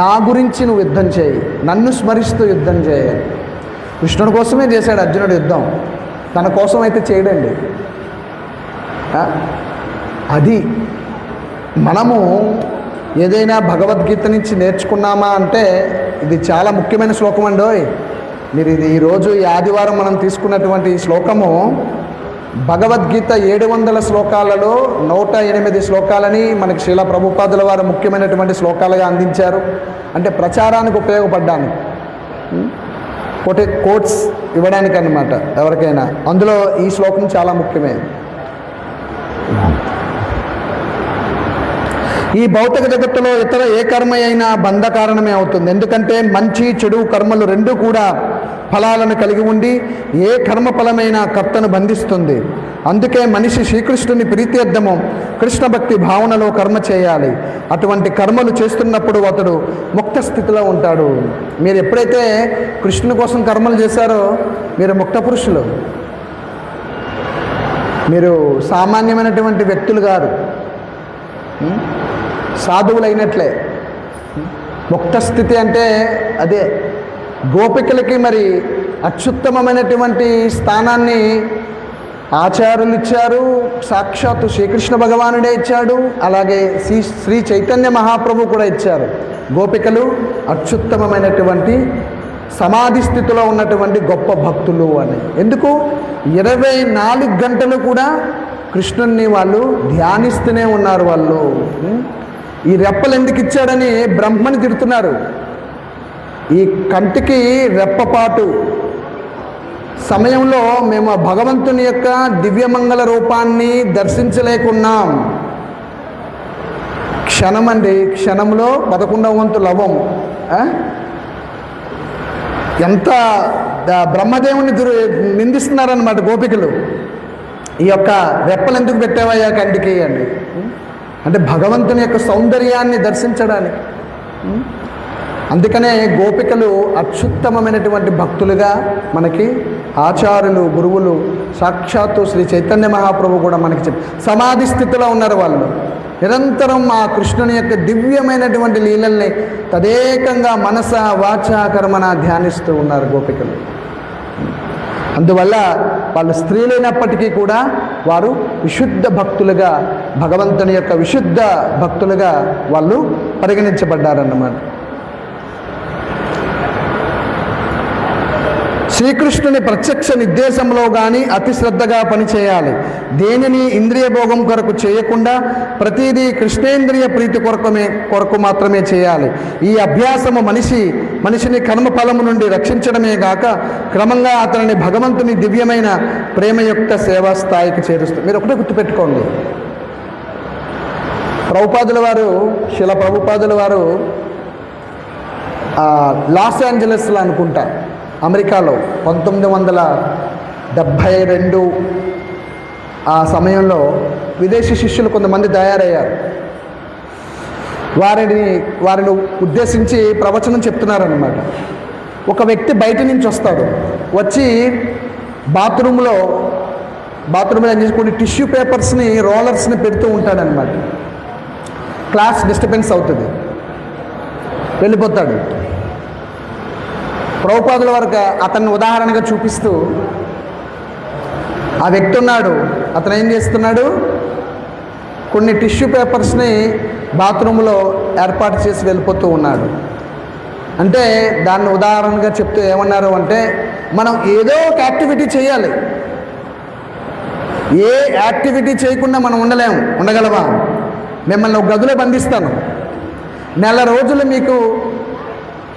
నా గురించి నువ్వు యుద్ధం చేయి, నన్ను స్మరిస్తూ యుద్ధం చేయాలి. కృష్ణుడి కోసమే చేశాడు అర్జునుడు యుద్ధం, తన కోసం అయితే చేయడండి. అది మనము ఏదైనా భగవద్గీత నుంచి నేర్చుకున్నామా అంటే ఇది చాలా ముఖ్యమైన శ్లోకం అండి. మీరు ఇది ఈరోజు ఈ ఆదివారం మనం తీసుకున్నటువంటి ఈ శ్లోకము భగవద్గీత 700 శ్లోకాలలో 108 శ్లోకాలని మనకి శ్రీల ప్రభుపాదుల వారు ముఖ్యమైనటువంటి శ్లోకాలుగా అందించారు. అంటే ప్రచారానికి ఉపయోగపడ్డానికి, కోట్స్ ఇవ్వడానికి అన్నమాట ఎవరికైనా. అందులో ఈ శ్లోకం చాలా ముఖ్యమే. ఈ భౌతిక జగత్తులో ఇతర ఏ కర్మ అయినా బంధ కారణమే అవుతుంది. ఎందుకంటే మంచి చెడు కర్మలు రెండూ కూడా ఫలాలను కలిగి ఉండి ఏ కర్మ ఫలమైనా కర్తను బంధిస్తుంది. అందుకే మనిషి శ్రీకృష్ణుని ప్రీత్యర్థము కృష్ణ భక్తి భావనలో కర్మ చేయాలి. అటువంటి కర్మలు చేస్తున్నప్పుడు అతడు ముక్త స్థితిలో ఉంటాడు. మీరు ఎప్పుడైతే కృష్ణుని కోసం కర్మలు చేశారో మీరు ముక్త పురుషులు, మీరు సామాన్యమైనటువంటి వ్యక్తులు గారు, సాధువులైనట్లే. ముక్త స్థితి అంటే అదే. గోపికలకి మరి అత్యుత్తమమైనటువంటి స్థానాన్ని ఆచార్యులు ఇచ్చారు, సాక్షాత్తు శ్రీకృష్ణ భగవానుడే ఇచ్చాడు, అలాగే శ్రీ చైతన్య మహాప్రభు కూడా ఇచ్చారు. గోపికలు అత్యుత్తమమైనటువంటి సమాధి స్థితిలో ఉన్నటువంటి గొప్ప భక్తులు అని. ఎందుకు 24 గంటలు కూడా కృష్ణుణ్ణి వాళ్ళు ధ్యానిస్తూనే ఉన్నారు. వాళ్ళు ఈ రెప్పలు ఎందుకు ఇచ్చాడని బ్రహ్మని తిడుతున్నారు. ఈ కంటికి రెప్పపాటు సమయంలో మేము ఆ భగవంతుని యొక్క దివ్యమంగళ రూపాన్ని దర్శించలేకున్నాం. క్షణమండి, క్షణంలో 11వ వంతు లవం. ఎంత బ్రహ్మదేవుని నిందిస్తున్నారన్నమాట గోపికలు. ఈ యొక్క రెప్పలు ఎందుకు పెట్టావయ్యా కంటికి అండి అంటే భగవంతుని యొక్క సౌందర్యాన్ని దర్శించడానికి. అందుకనే గోపికలు అత్యుత్తమమైనటువంటి భక్తులుగా మనకి ఆచార్యులు, గురువులు, సాక్షాత్తు శ్రీ చైతన్య మహాప్రభు కూడా మనకి సమాధి స్థితిలో ఉన్నారు. వాళ్ళు నిరంతరం ఆ కృష్ణుని యొక్క దివ్యమైనటువంటి లీలల్ని తదేకంగా మనస వాచ కర్మన ధ్యానిస్తూ ఉన్నారు గోపికలు. అందువల్ల వాళ్ళు స్త్రీలైనప్పటికీ కూడా వారు విశుద్ధ భక్తులుగా, భగవంతుని యొక్క విశుద్ధ భక్తులుగా వాళ్ళు పరిగణించబడ్డారన్నమాట. శ్రీకృష్ణుని ప్రత్యక్ష నిర్దేశంలో కానీ అతి శ్రద్ధగా పనిచేయాలి. దేనిని ఇంద్రియ భోగం కొరకు చేయకుండా ప్రతిదీ కృష్ణేంద్రియ ప్రీతి కొరకు మాత్రమే చేయాలి. ఈ అభ్యాసము మనిషిని కర్మఫలము నుండి రక్షించడమే గాక క్రమంగా అతనిని భగవంతుని దివ్యమైన ప్రేమయుక్త సేవా స్థాయికి చేరుస్తుంది. మీరు ఒకటే గుర్తుపెట్టుకోండి, శిల ప్రభుపాదుల వారు లాస్ ఏంజలస్లో అనుకుంటా, అమెరికాలో 1972 ఆ సమయంలో విదేశీ శిష్యులు కొంతమంది తయారయ్యారు. వారిని ఉద్దేశించి ప్రవచనం చెప్తున్నారన్నమాట. ఒక వ్యక్తి బయట నుంచి వస్తాడు, వచ్చి బాత్రూంలో ఏం చేసి కొన్ని టిష్యూ పేపర్స్ని, రోలర్స్ని పెడుతూ ఉంటాడనమాట. క్లాస్ డిస్టర్బెన్స్ అవుతుంది, వెళ్ళిపోతాడు. ప్రభుపాదుల వరకు అతన్ని ఉదాహరణగా చూపిస్తూ, ఆ వ్యక్తి ఉన్నాడు, అతను ఏం చేస్తున్నాడు, కొన్ని టిష్యూ పేపర్స్ని బాత్రూంలో ఏర్పాటు చేసి వెళ్ళిపోతూ ఉన్నాడు. అంటే దాన్ని ఉదాహరణగా చెప్తూ ఏమన్నారు అంటే, మనం ఏదో ఒక యాక్టివిటీ చేయాలి. ఏ యాక్టివిటీ చేయకుండా మనం ఉండగలమా? మిమ్మల్ని ఒక గదిలో బంధిస్తాను, నెల రోజులు మీకు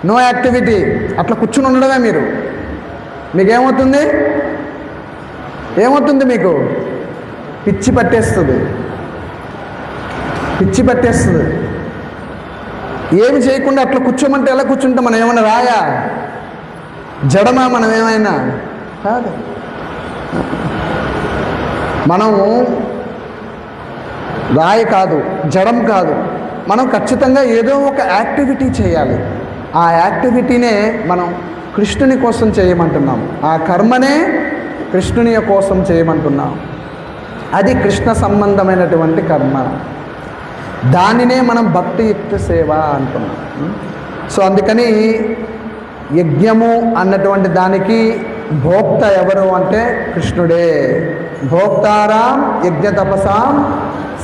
నో యాక్టివిటీ, అట్లా కూర్చుని ఉండడమే. మీకేమవుతుంది? మీకు పిచ్చి పట్టేస్తుంది. ఏమి చేయకుండా అట్లా కూర్చోమంటే ఎలా కూర్చుంటాం? మనం ఏమైనా రాయా, జడమా? మనం ఏమైనా కాదు. మనం రాయి కాదు, జడం కాదు. మనం ఖచ్చితంగా ఏదో ఒక యాక్టివిటీ చేయాలి. ఆ యాక్టివిటీనే మనం కృష్ణుని కోసం చేయమంటున్నాం. ఆ కర్మనే కృష్ణుని కోసం చేయమంటున్నాం. అది కృష్ణ సంబంధమైనటువంటి కర్మ. దానినే మనం భక్తియుక్త సేవ అంటున్నాం. సో అందుకని యజ్ఞము అన్నటువంటి దానికి భోక్త ఎవరు అంటే కృష్ణుడే. భోక్తారాం యజ్ఞ తపసాం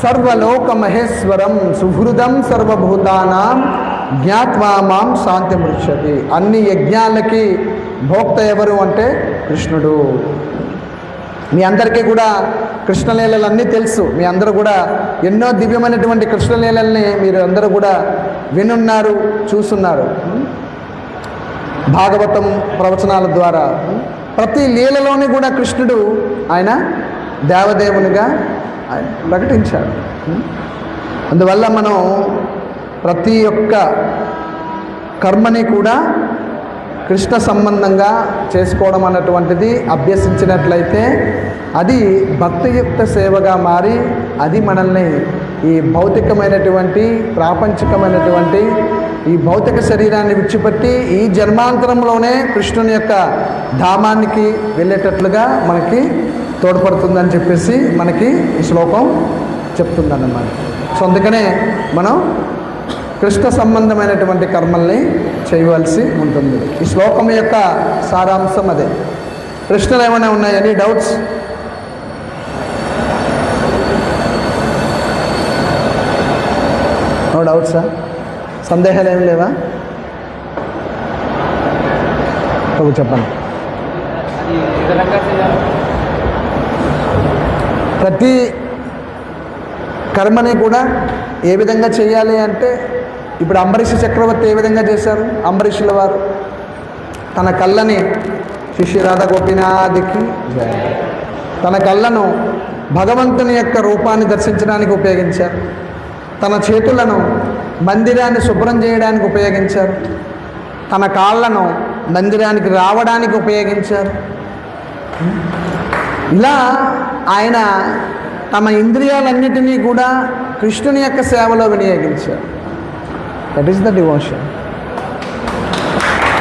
సర్వలోక మహేశ్వరం సుహృదం సర్వభూతానాం జ్ఞాత్వా మాం శాంతి మృక్షతి. అన్ని యజ్ఞాలకి భోక్త ఎవరు అంటే కృష్ణుడు. మీ అందరికీ కూడా కృష్ణలీలలన్నీ తెలుసు. మీ అందరూ కూడా ఎన్నో దివ్యమైనటువంటి కృష్ణలీలల్ని మీరు అందరూ కూడా వినున్నారు, చూస్తున్నారు. భాగవతం ప్రవచనాల ద్వారా ప్రతి లీలలోని కూడా కృష్ణుడు ఆయన దేవదేవునిగా ఆయన ప్రకటించాడు. అందువల్ల మనం ప్రతి ఒక్క కర్మని కూడా కృష్ణ సంబంధంగా చేసుకోవడం అన్నటువంటిది అభ్యసించినట్లయితే అది భక్తియుక్త సేవగా మారి అది మనల్ని ఈ భౌతికమైనటువంటి ప్రాపంచికమైనటువంటి ఈ భౌతిక శరీరాన్ని విడిచిపెట్టి ఈ జన్మాంతరంలోనే కృష్ణుని యొక్క ధామానికి వెళ్ళేటట్లుగా మనకి తోడ్పడుతుందని చెప్పేసి మనకి ఈ శ్లోకం చెప్తుందన్నమాట. సో అందుకనే మనం కృష్ణ సంబంధమైనటువంటి కర్మల్ని చేయవలసి ఉంటుంది. ఈ శ్లోకం యొక్క సారాంశం అదే. ప్రశ్నలు ఏమైనా ఉన్నాయా? Any doubts? నో డౌట్సా? సందేహాలు ఏమి లేవా? చెప్పండి. ప్రతి కర్మని కూడా ఏ విధంగా చేయాలి అంటే, ఇప్పుడు అంబరీష చక్రవర్తి ఏ విధంగా చేశారు? అంబరీషుల వారు తన కళ్ళని శిష్య రాధా గోపీనాథ్కి తన కళ్ళను భగవంతుని యొక్క రూపాన్ని దర్శించడానికి ఉపయోగించారు. తన చేతులను మందిరాన్ని శుభ్రం చేయడానికి ఉపయోగించారు. తన కాళ్ళను మందిరానికి రావడానికి ఉపయోగించారు. ఇలా ఆయన తమ ఇంద్రియాలన్నిటినీ కూడా కృష్ణుని యొక్క సేవలో వినియోగించారు. That is the devotion.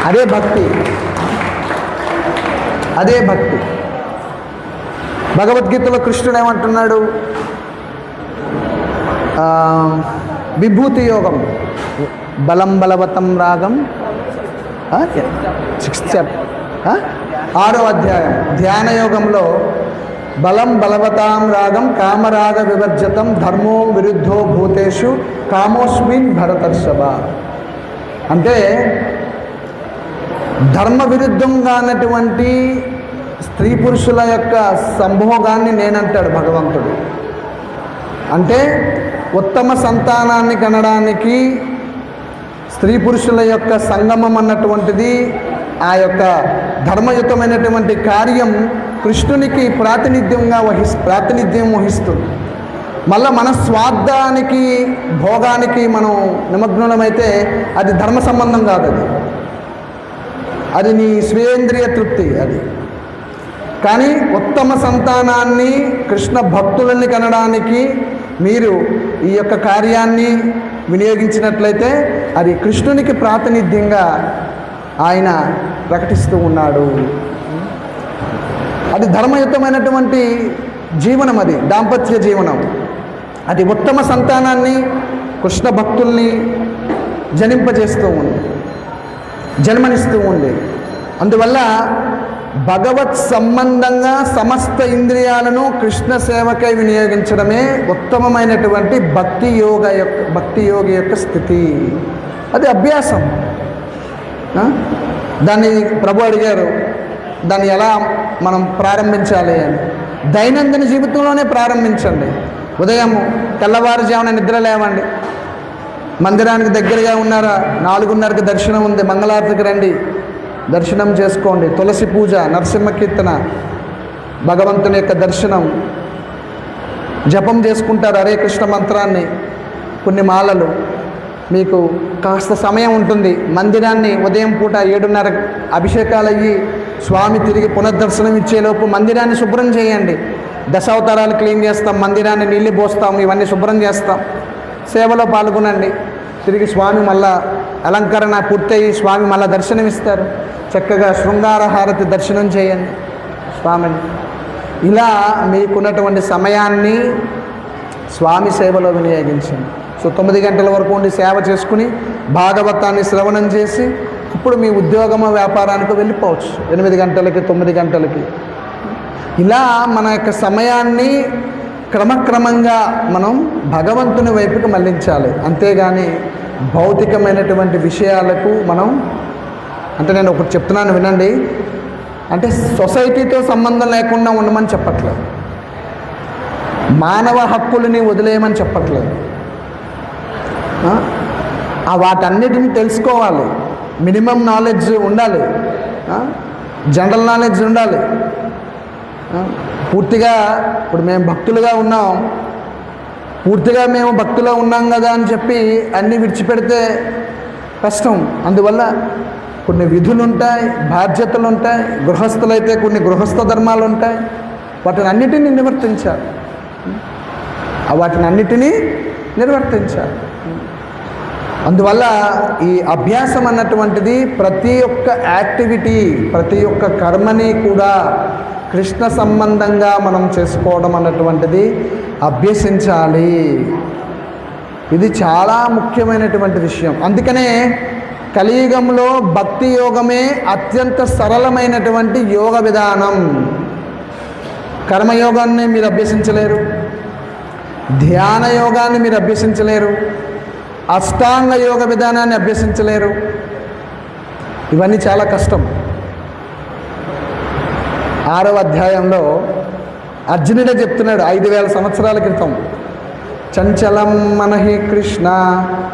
అదే భక్తి, అదే భక్తి. భగవద్గీతలో కృష్ణుడు ఏమంటున్నాడు? విభూతి యోగం, బలం బలవతం రాగం, 6th చాప్టర్ 6వ అధ్యాయం. ధ్యాన యోగంలో బలం బలవతాం రాగం కామరాగ వివర్జతం ధర్మో విరుద్ధో భూతేషు కామోస్మిన్ భరతర్షభ. అంటే ధర్మ విరుద్ధంగా అన్నటువంటి స్త్రీ పురుషుల యొక్క సంభోగాన్ని నేనంటాడు భగవంతుడు. అంటే ఉత్తమ సంతానాన్ని కనడానికి స్త్రీ పురుషుల యొక్క సంగమం అన్నటువంటిది, ఆ యొక్క ధర్మయుతమైనటువంటి కార్యం కృష్ణునికి ప్రాతినిధ్యం వహిస్తుంది. మళ్ళీ మన స్వార్థానికి భోగానికి మనం నిమగ్నమైతే అది ధర్మ సంబంధం కాదు, అది నీ స్వేంద్రియ తృప్తి అది. కానీ ఉత్తమ సంతానాన్ని కృష్ణ భక్తులని కనడానికి మీరు ఈ యొక్క కార్యాన్ని వినియోగించినట్లయితే అది కృష్ణునికి ప్రాతినిధ్యంగా ఆయన ప్రకటిస్తూ ఉన్నాడు. అది ధర్మయుతమైనటువంటి జీవనం, అది దాంపత్య జీవనం. అది ఉత్తమ సంతానాన్ని కృష్ణ భక్తుల్ని జన్మనిస్తూ ఉంది. అందువల్ల భగవత్ సంబంధంగా సమస్త ఇంద్రియాలను కృష్ణ సేవకై వినియోగించడమే ఉత్తమమైనటువంటి భక్తి యోగి యొక్క స్థితి. అది అభ్యాసం. దాన్ని ప్రభు అడిగారు, దాన్ని ఎలా మనం ప్రారంభించాలి అని. దైనందిన జీవితంలోనే ప్రారంభించండి. ఉదయం తెల్లవారుజామున నిద్ర లేవండి, మందిరానికి దగ్గరగా ఉన్నారా, 4:30కి దర్శనం ఉంది, మంగళారతికి రండి, దర్శనం చేసుకోండి. తులసి పూజ, నరసింహ కీర్తన, భగవంతుని యొక్క దర్శనం, జపం చేసుకుంటారు హరే కృష్ణ మంత్రాన్ని, కొన్ని మాలలు. మీకు కాస్త సమయం ఉంటుంది. మందిరాన్ని ఉదయం పూట 7:30 అభిషేకాలు అయ్యి స్వామి తిరిగి పునర్దర్శనం ఇచ్చేలోపు మందిరాన్ని శుభ్రం చేయండి. దశావతారాలు క్లీన్ చేస్తాం, మందిరాన్ని నీళ్ళు పోస్తాం, ఇవన్నీ శుభ్రం చేస్తాం. సేవలో పాల్గొనండి. తిరిగి స్వామి మళ్ళా అలంకరణ పూర్తయి స్వామి మళ్ళా దర్శనమిస్తారు. చక్కగా శృంగార హారతి దర్శనం చేయండి స్వామిని. ఇలా మీకున్నటువంటి సమయాన్ని స్వామి సేవలో వినియోగించండి. సో 9 గంటల వరకు ఉండి సేవ చేసుకుని భాగవతాన్ని శ్రవణం చేసి ఇప్పుడు మీ ఉద్యోగమ వ్యాపారానికి వెళ్ళిపోవచ్చు 8 గంటలకి 9 గంటలకి. ఇలా మన యొక్క సమయాన్ని క్రమక్రమంగా మనం భగవంతుని వైపుకి మళ్లించాలి. అంతేగాని భౌతికమైనటువంటి విషయాలకు మనం, అంటే నేను ఒకటి చెప్తున్నాను వినండి, అంటే సొసైటీతో సంబంధం లేకుండా ఉండమని చెప్పట్లేదు, మానవ హక్కులని వదిలేయమని చెప్పట్లేదు. వాటన్నిటిని తెలుసుకోవాలి, మినిమం నాలెడ్జ్ ఉండాలి, జనరల్ నాలెడ్జ్ ఉండాలి. పూర్తిగా ఇప్పుడు మేము భక్తులుగా ఉన్నాం, పూర్తిగా మేము భక్తులో ఉన్నాం కదా అని చెప్పి అన్నీ విడిచిపెడితే కష్టం. అందువల్ల కొన్ని విధులు ఉంటాయి, బాధ్యతలు ఉంటాయి. గృహస్థులైతే కొన్ని గృహస్థ ధర్మాలు ఉంటాయి, వాటిని అన్నిటినీ నిర్వర్తించాలి. అందువల్ల ఈ అభ్యాసం అన్నటువంటిది ప్రతి ఒక్క యాక్టివిటీ, ప్రతి ఒక్క కర్మని కూడా కృష్ణ సంబంధంగా మనం చేసుకోవడం అన్నటువంటిది అభ్యసించాలి. ఇది చాలా ముఖ్యమైనటువంటి విషయం. అందుకనే కలియుగంలో భక్తి యోగమే అత్యంత సరళమైనటువంటి యోగ విధానం. కర్మయోగాన్ని మీరు అభ్యసించలేరు, ధ్యాన యోగాన్ని మీరు అభ్యసించలేరు, అష్టాంగ యోగ విధానాన్ని అభ్యసించలేరు. ఇవన్నీ చాలా కష్టం. 6వ అధ్యాయంలో అర్జునుడే చెప్తున్నాడు 5000 సంవత్సరాల క్రితం, చంచలం మనహి కృష్ణ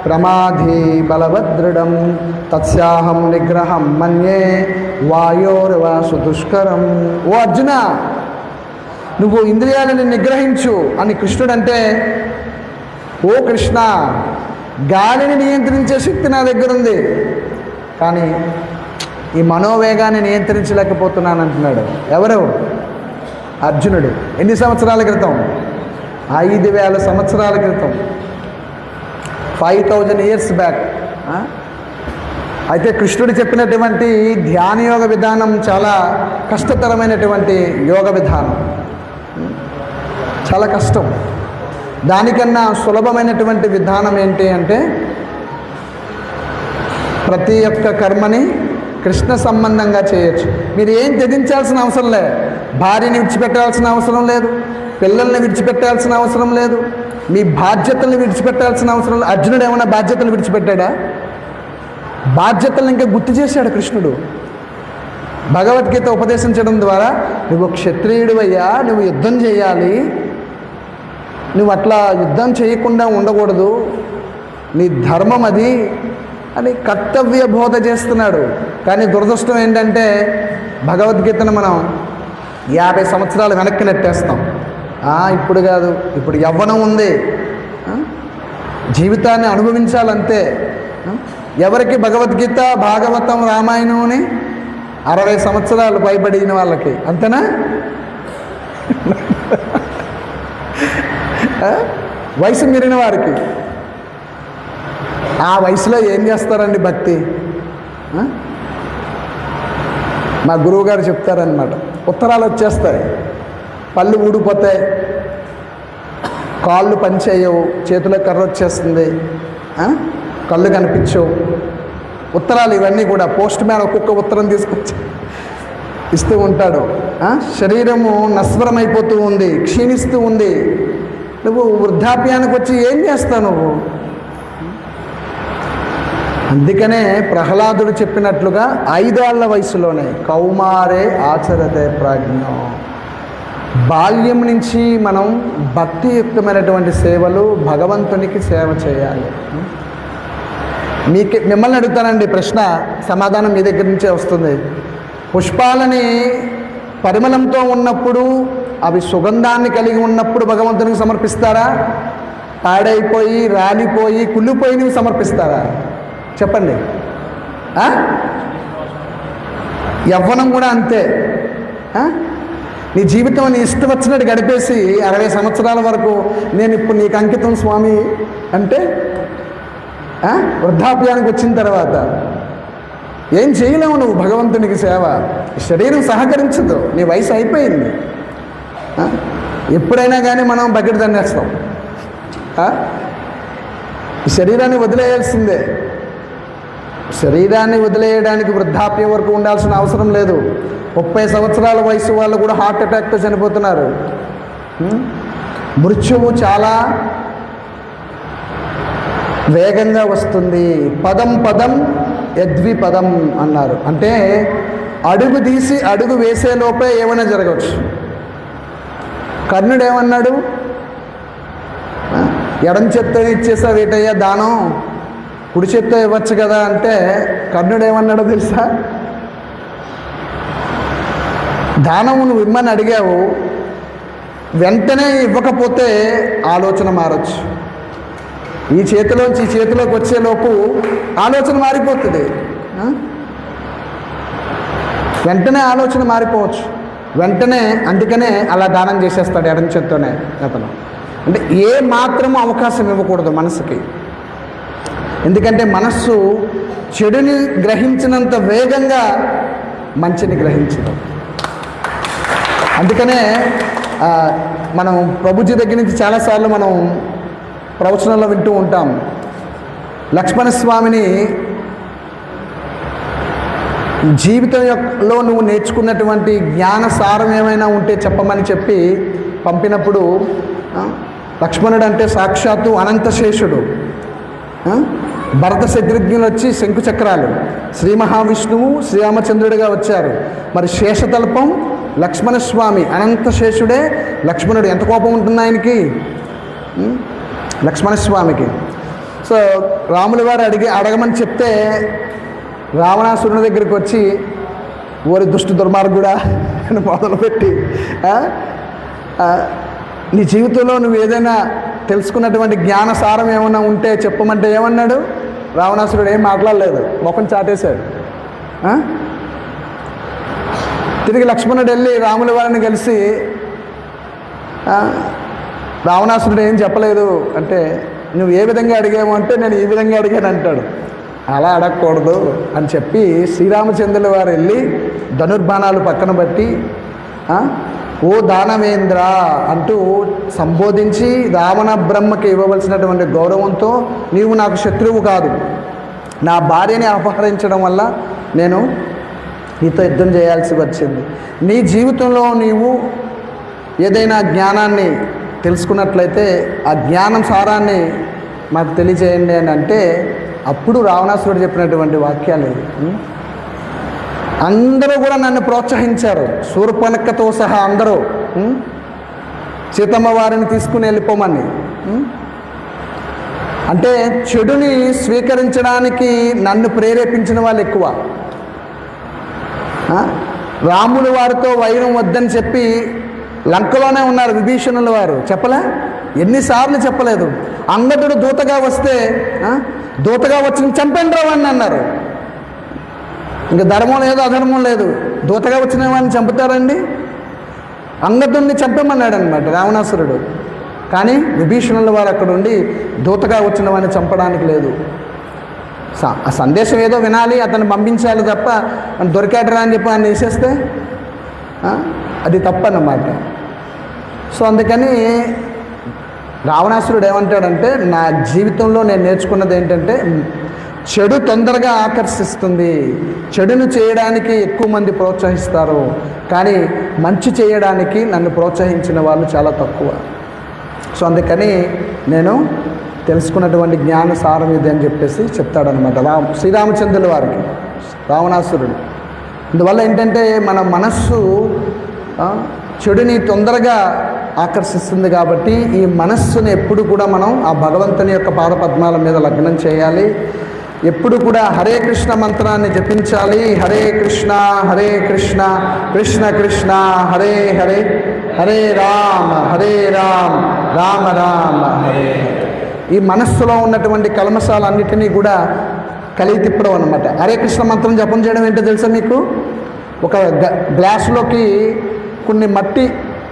ప్రమాధి బలభద్రుడం తత్స్యాహం నిగ్రహం మన్యే వాయోర్వాసు దుష్కరం. ఓ అర్జున, నువ్వు ఇంద్రియాలను నిగ్రహించు అని కృష్ణుడు అంటే, ఓ కృష్ణ, గాలిని నియంత్రించే శక్తి నా దగ్గర ఉంది, కానీ ఈ మనోవేగాన్ని నియంత్రించలేకపోతున్నాను అంటున్నాడు. ఎవరు? అర్జునుడు. ఎన్ని సంవత్సరాల క్రితం? 5000 సంవత్సరాల క్రితం, 5000 years బ్యాక్. అయితే కృష్ణుడు చెప్పినటువంటి ధ్యాన యోగ విధానం చాలా కష్టతరమైనటువంటి యోగ విధానం, చాలా కష్టం. దానికన్నా సులభమైనటువంటి విధానం ఏంటి అంటే ప్రతి ఒక్క కర్మని కృష్ణ సంబంధంగా చేయొచ్చు. మీరు ఏం త్యజించాల్సిన అవసరం లేదు. భార్యని విడిచిపెట్టాల్సిన అవసరం లేదు, పిల్లల్ని విడిచిపెట్టాల్సిన అవసరం లేదు, మీ బాధ్యతల్ని విడిచిపెట్టాల్సిన అవసరం లేదు. అర్జునుడు ఏమైనా బాధ్యతలు విడిచిపెట్టాడా? బాధ్యతలను ఇంకా గుర్తు చేశాడు కృష్ణుడు. భగవద్గీత ఉపదేశించడం ద్వారా నువ్వు క్షత్రియుడివయ్యా, నువ్వు యుద్ధం చేయాలి, నువ్వు అట్లా యుద్ధం చేయకుండా ఉండకూడదు, నీ ధర్మం అది అని కర్తవ్య బోధ చేస్తున్నాడు. కానీ దురదృష్టం ఏంటంటే భగవద్గీతను మనం 50 సంవత్సరాలు వెనక్కి నెట్టేస్తాం. ఇప్పుడు కాదు, ఇప్పుడు యవ్వనం ఉంది, జీవితాన్ని అనుభవించాలంతే. ఎవరికి భగవద్గీత, భాగవతం, రామాయణం అని 60 సంవత్సరాలు పైబడిన వాళ్ళకి, అంతేనా? వయసు మీరిన వారికి ఆ వయసులో ఏం చేస్తారండి భక్తి? మా గురువుగారు చెప్తారనమాట, ఉత్తరాలు వచ్చేస్తాయి, పళ్ళు ఊడిపోతాయి, కాళ్ళు పనిచేయవు, చేతిలో కర్ర వచ్చేస్తుంది, కళ్ళు కనిపించవు, ఉత్తరాలు ఇవన్నీ కూడా పోస్ట్ మ్యాన్ ఒక్కొక్క ఉత్తరం తీసుకొచ్చి ఇస్తూ ఉంటాడు. శరీరము నశ్వరమైపోతూ ఉంది, క్షీణిస్తూ ఉంది. నువ్వు వృద్ధాప్యానికి వచ్చి ఏం చేస్తావు నువ్వు? అందుకనే ప్రహ్లాదుడు చెప్పినట్లుగా 5 ఏళ్ల వయసులోనే కౌమారే ఆచరతే ప్రాజ్ఞం, బాల్యం నుంచి మనం భక్తియుక్తమైనటువంటి సేవలు, భగవంతునికి సేవ చేయాలి. మిమ్మల్ని అడుగుతానండి ప్రశ్న, సమాధానం మీ దగ్గర నుంచే వస్తుంది. పుష్పాలని పరిమళంతో ఉన్నప్పుడు, అవి సుగంధాన్ని కలిగి ఉన్నప్పుడు భగవంతునికి సమర్పిస్తారా? పాడైపోయి, రాలిపోయి, కుళ్ళిపోయినవి సమర్పిస్తారా? చెప్పండి. యవ్వనం కూడా అంతే. నీ జీవితం నీ ఇష్టం వచ్చినట్టు గడిపేసి 60 సంవత్సరాల వరకు నేను ఇప్పుడు నీకు అంకితం స్వామి అంటే వృద్ధాప్యానికి వచ్చిన తర్వాత ఏం చేయలేవు నువ్వు భగవంతునికి సేవ. శరీరం సహకరించదు, నీ వయసు అయిపోయింది. ఎప్పుడైనా కానీ మనం బకెట్ తన్నేస్తాం. శరీరాన్ని వదిలేయాల్సిందే. శరీరాన్ని వదిలేయడానికి వృద్ధాప్యం వరకు ఉండాల్సిన అవసరం లేదు. 30 సంవత్సరాల వయసు వాళ్ళు కూడా హార్ట్ అటాక్తో చనిపోతున్నారు. మృత్యువు చాలా వేగంగా వస్తుంది. పదం పదం యద్విపదం అన్నారు. అంటే అడుగు తీసి అడుగు వేసే లోపే ఏమైనా జరగవచ్చు. కర్ణుడు ఏమన్నాడు? ఎడం చేత్తో ఇచ్చేసా వేటయ్యా దానం, కుడి చేత్తో ఇవ్వచ్చు కదా అంటే కర్ణుడు ఏమన్నాడో తెలుసా? దానం నువ్వు ఇమ్మని అడిగావు, వెంటనే ఇవ్వకపోతే ఆలోచన మారచ్చు. ఈ చేతిలోంచి ఈ చేతిలోకి వచ్చేలోపు ఆలోచన మారిపోతుంది. వెంటనే ఆలోచన మారిపోవచ్చు వెంటనే. అందుకనే అలా దానం చేసేస్తాడు ఎడం చేత్తోనే అతను. అంటే ఏ మాత్రము అవకాశం ఇవ్వకూడదు మనసుకి. ఎందుకంటే మనస్సు చెడుని గ్రహించినంత వేగంగా మంచిని గ్రహించదు. అందుకనే మనం ప్రభుజీ దగ్గర నుంచి చాలాసార్లు మనం ప్రవచనంలో వింటూ ఉంటాం. లక్ష్మణస్వామిని జీవితంలో నువ్వు నేర్చుకున్నటువంటి జ్ఞాన సారం ఏమైనా ఉంటే చెప్పమని చెప్పి పంపినప్పుడు, లక్ష్మణుడు అంటే సాక్షాత్తు అనంతశేషుడు. భరత శత్రుఘ్నులు వచ్చి శంకుచక్రాలు, శ్రీ మహావిష్ణువు శ్రీరామచంద్రుడిగా వచ్చారు. మరి శేషతల్పం లక్ష్మణస్వామి, అనంతశేషుడే లక్ష్మణుడు. ఎంత కోపం ఉంటుంది ఆయనకి, లక్ష్మణస్వామికి. సో రాముల వారు అడగమని చెప్తే రావణాసురుని దగ్గరికి వచ్చి ఓరి దుష్టు దుర్మార్గుడా అని మొదలుపెట్టి, నీ జీవితంలో నువ్వు ఏదైనా తెలుసుకున్నటువంటి జ్ఞానసారం ఏమన్నా ఉంటే చెప్పమంటే ఏమన్నాడు? రావణాసురుడు ఏం మాట్లాడలేదు, ముఖం చాటేశాడు. తిరిగి లక్ష్మణుడు వెళ్ళి రాముల వారిని కలిసి, రావణాసురుడు ఏం చెప్పలేదు అంటే, నువ్వు ఏ విధంగా అడిగావు అంటే నేను ఈ విధంగా అడిగాను అంటాడు. అలా అడగకూడదు అని చెప్పి శ్రీరామచంద్రుల వారు వెళ్ళి ధనుర్బాణాలు పక్కన బట్టి ఓ దానవేంద్ర అంటూ సంబోధించి రావణ బ్రహ్మకి ఇవ్వవలసినటువంటి గౌరవంతో నీవు నాకు శత్రువు కాదు, నా భార్యని అపహరించడం వల్ల నేను నీతో యుద్ధం చేయాల్సి వచ్చింది. నీ జీవితంలో నీవు ఏదైనా జ్ఞానాన్ని తెలుసుకున్నట్లయితే ఆ జ్ఞానం సారాన్ని మాకు తెలియజేయండి అని అంటే అప్పుడు రావణాసురుడు చెప్పినటువంటి వాక్యాలు అందరూ కూడా నన్ను ప్రోత్సహించారు, శూర్పణఖతో సహా అందరూ సీతమ్మ వారిని తీసుకుని వెళ్ళిపోమని. అంటే చెడుని స్వీకరించడానికి నన్ను ప్రేరేపించిన వాళ్ళు ఎక్కువ. రాములు వారితో వైరం వద్దని చెప్పి లంకలోనే ఉన్నారు విభీషణుల వారు, చెప్పలే? ఎన్నిసార్లు చెప్పలేదు. అంగదుడు దూతగా వస్తే దూతగా వచ్చిన చంపండి రావని అన్నారు. ఇంకా ధర్మం లేదు అధర్మం లేదు, దూతగా వచ్చిన వాడిని చంపుతారండి. అంగదుడిని చంపమన్నాడు అనమాట రావణాసురుడు. కానీ విభీషణుల వారు అక్కడ ఉండి దూతగా వచ్చిన వాడిని చంపడానికి లేదు. ఆ సందేశం ఏదో వినాలి, అతన్ని పంపించాలి తప్ప దొరికాడరా అని చెప్పి ఆయన వేసేస్తే అది తప్పన్నమాట. సో అందుకని రావణాసురుడు ఏమంటాడంటే నా జీవితంలో నేను నేర్చుకున్నది ఏంటంటే చెడు తొందరగా ఆకర్షిస్తుంది, చెడును చేయడానికి ఎక్కువ మంది ప్రోత్సహిస్తారు, కానీ మంచి చేయడానికి నన్ను ప్రోత్సహించిన వాళ్ళు చాలా తక్కువ. సో అందుకని నేను తెలుసుకున్నటువంటి జ్ఞాన సారం ఇది అని చెప్పేసి చెప్తాడనమాట శ్రీరామచంద్రుల వారికి రావణాసురుడు. అందువల్ల ఏంటంటే మన మనస్సు చెడుని తొందరగా ఆకర్షిస్తుంది కాబట్టి ఈ మనస్సుని ఎప్పుడు కూడా మనం ఆ భగవంతుని యొక్క పాదపద్మాల మీద లగ్నం చేయాలి. ఎప్పుడు కూడా హరే కృష్ణ మంత్రాన్ని జపించాలి. హరే కృష్ణ కృష్ణ కృష్ణ హరే హరే, హరే రామ రామ రామ హరే. ఈ మనస్సులో ఉన్నటువంటి కల్మషాలన్నిటినీ కూడా కలిగి తిప్పడం అనమాట. హరే కృష్ణ మంత్రం జపం చేయడం ఏంటో తెలుసా మీకు? ఒక గ్లాసులోకి కొన్ని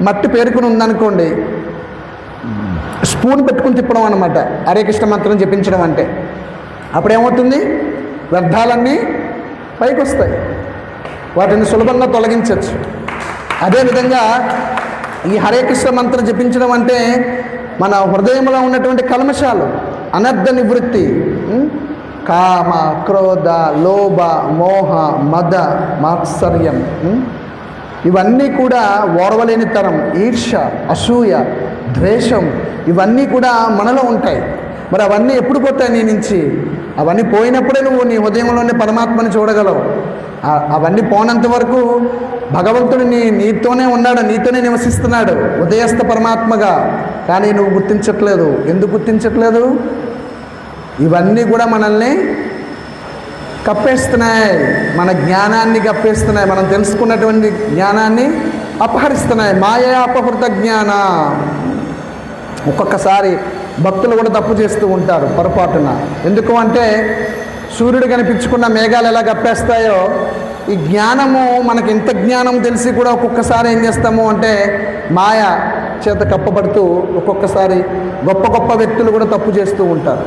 మట్టి పేరుకుని ఉందనుకోండి, స్పూన్ పెట్టుకుని తిప్పడం అనమాట హరే కృష్ణ మంత్రం జపించడం అంటే. అప్పుడేమవుతుంది? వ్యర్థాలన్నీ పైకి వస్తాయి, వాటిని సులభంగా తొలగించవచ్చు. అదేవిధంగా ఈ హరే కృష్ణ మంత్రం జపించడం అంటే మన హృదయంలో ఉన్నటువంటి కల్మషాలు, అనర్థ నివృత్తి, కామ క్రోధ లోభ మోహ మద మాత్సర్యం, ఇవన్నీ కూడా ఓర్వలేనితనం, ఈర్ష్య అసూయ ద్వేషం, ఇవన్నీ కూడా మనలో ఉంటాయి. మరి అవన్నీ ఎప్పుడు పోతాయి నీ నుంచి? అవన్నీ పోయినప్పుడే నువ్వు నీ హృదయంలోనే పరమాత్మని చూడగలవు. అవన్నీ పోనంత వరకు భగవంతుడు నీతోనే ఉన్నాడు, నీతోనే నివసిస్తున్నాడు ఉదయస్థ పరమాత్మగా. కానీ నువ్వు గుర్తించట్లేదు. ఎందుకు గుర్తించట్లేదు? ఇవన్నీ కూడా మనల్ని కప్పేస్తున్నాయి, మన జ్ఞానాన్ని కప్పేస్తున్నాయి, మనం తెలుసుకున్నటువంటి జ్ఞానాన్ని అపహరిస్తున్నాయి. మాయా అపహృత జ్ఞాన. ఒక్కొక్కసారి భక్తులు కూడా తప్పు చేస్తూ ఉంటారు పొరపాటున. ఎందుకు అంటే సూర్యుడు కనిపించుకున్న మేఘాలు ఎలా కప్పేస్తాయో ఈ జ్ఞానము, మనకి ఇంత జ్ఞానం తెలిసి కూడా ఒక్కొక్కసారి ఏం చేస్తాము అంటే మాయ చేత కప్పబడుతూ ఒక్కొక్కసారి గొప్ప గొప్ప వ్యక్తులు కూడా తప్పు చేస్తూ ఉంటారు.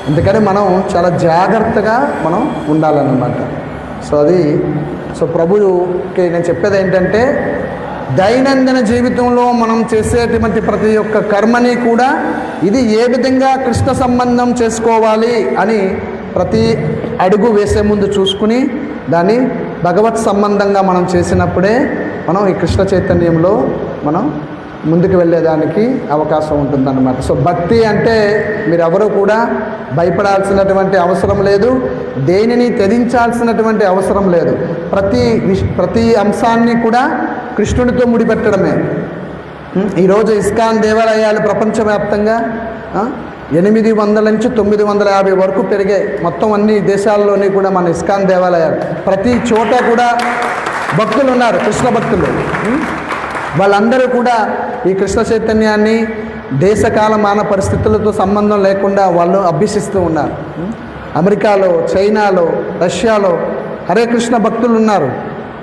అందుకని మనం చాలా జాగ్రత్తగా మనం ఉండాలన్నమాట. సో ప్రభువుకి నేను చెప్పేది ఏంటంటే దైనందిన జీవితంలో మనం చేసేటువంటి ప్రతి ఒక్క కర్మని కూడా ఇది ఏ విధంగా కృష్ణ సంబంధం చేసుకోవాలి అని ప్రతి అడుగు వేసే ముందు చూసుకుని దాన్ని భగవత్ సంబంధంగా మనం చేసినప్పుడే మనం ఈ కృష్ణ చైతన్యంలో మనం ముందుకు వెళ్ళేదానికి అవకాశం ఉంటుందన్నమాట. సో భక్తి అంటే మీరెవరూ కూడా భయపడాల్సినటువంటి అవసరం లేదు, దేనిని త్యజించాల్సినటువంటి అవసరం లేదు. ప్రతి అంశాన్ని కూడా కృష్ణుడితో ముడిపెట్టడమే. ఈరోజు ఇస్కాన్ దేవాలయాలు ప్రపంచవ్యాప్తంగా 800 నుంచి 950 వరకు పెరిగాయి. మొత్తం అన్ని దేశాల్లోని కూడా మన ఇస్కాన్ దేవాలయాలు ప్రతి చోట కూడా భక్తులు ఉన్నారు, కృష్ణ భక్తులు. వాళ్ళందరూ కూడా ఈ కృష్ణ చైతన్యాన్ని దేశకాలమాన పరిస్థితులతో సంబంధం లేకుండా వాళ్ళు అభ్యసిస్తూ ఉన్నారు. అమెరికాలో, చైనాలో, రష్యాలో హరే కృష్ణ భక్తులు ఉన్నారు.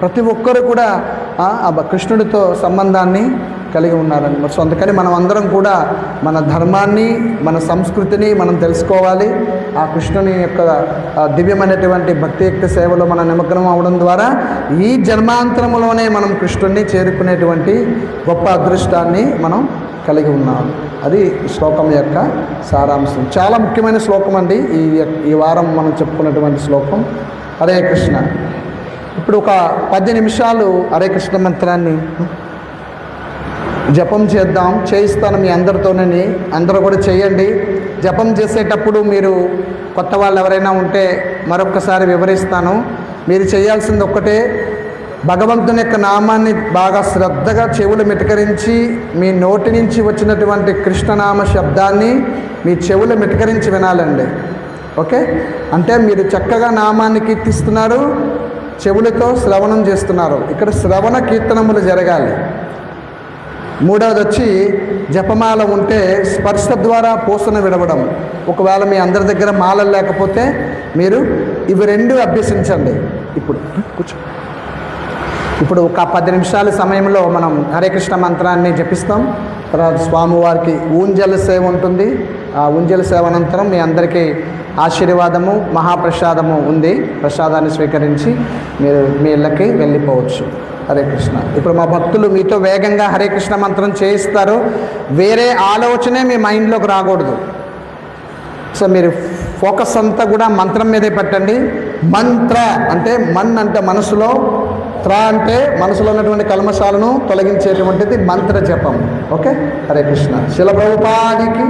ప్రతి ఒక్కరు కూడా ఆ కృష్ణుడితో సంబంధాన్ని కలిగి ఉన్నారని. సో అందుకని మనం అందరం కూడా మన ధర్మాన్ని, మన సంస్కృతిని మనం తెలుసుకోవాలి. ఆ కృష్ణుని యొక్క దివ్యమైనటువంటి భక్తియుక్త సేవలో మనం నిమగ్నం అవడం ద్వారా ఈ జన్మాంతరంలోనే మనం కృష్ణుడిని చేరుకునేటువంటి గొప్ప అదృష్టాన్ని మనం కలిగి ఉన్నాం. అది శ్లోకం యొక్క సారాంశం. చాలా ముఖ్యమైన శ్లోకం అండి ఈ వారం మనం చెప్పుకున్నటువంటి శ్లోకం. హరే కృష్ణ. ఇప్పుడు ఒక 10 నిమిషాలు హరే కృష్ణ మంత్రాన్ని జపం చేద్దాం. చేయిస్తాను మీ అందరితోనని, అందరూ కూడా చేయండి. జపం చేసేటప్పుడు మీరు కొత్త వాళ్ళు ఎవరైనా ఉంటే మరొక్కసారి వివరిస్తాను. మీరు చేయాల్సింది ఒక్కటే, భగవంతుని యొక్క నామాన్ని బాగా శ్రద్ధగా చెవులు మిటకరించి మీ నోటి నుంచి వచ్చినటువంటి కృష్ణనామ శబ్దాన్ని మీ చెవులు మిటకరించి వినాలండి. ఓకే, అంటే మీరు చక్కగా నామాన్ని కీర్తిస్తున్నారు, చెవులతో శ్రవణం చేస్తున్నారు. ఇక్కడ శ్రవణ కీర్తనములు జరగాలి. మూడవది వచ్చి జపమాల ఉంటే స్పర్శ ద్వారా పూసన విడవడం. ఒకవేళ మీ అందరి దగ్గర మాలలు లేకపోతే మీరు ఇవి 2 అభ్యసించండి. ఇప్పుడు ఒక 10 నిమిషాల సమయంలో మనం హరే కృష్ణ మంత్రాన్ని జపిస్తాం. తర్వాత స్వామివారికి ఊంజల సేవ ఉంటుంది. ఆ ఊంజల సేవ అనంతరం మీ అందరికీ ఆశీర్వాదము మహాప్రసాదము ఉంది. ప్రసాదాన్ని స్వీకరించి మీరు మీ ఇళ్ళకి వెళ్ళిపోవచ్చు. హరే కృష్ణ. ఇప్పుడు మా భక్తులు మీతో వేగంగా హరే కృష్ణ మంత్రం చేయిస్తారు. వేరే ఆలోచనే మీ మైండ్లోకి రాకూడదు. సో మీరు ఫోకస్ అంతా కూడా మంత్రం మీదే పెట్టండి. మంత్ర అంటే మన్ అంటే మనసులో, త్ర అంటే మనసులో ఉన్నటువంటి కల్మశాలను తొలగించేటువంటిది మంత్ర జపం. ఓకే, హరే కృష్ణ. శిల ప్రభుపాదికి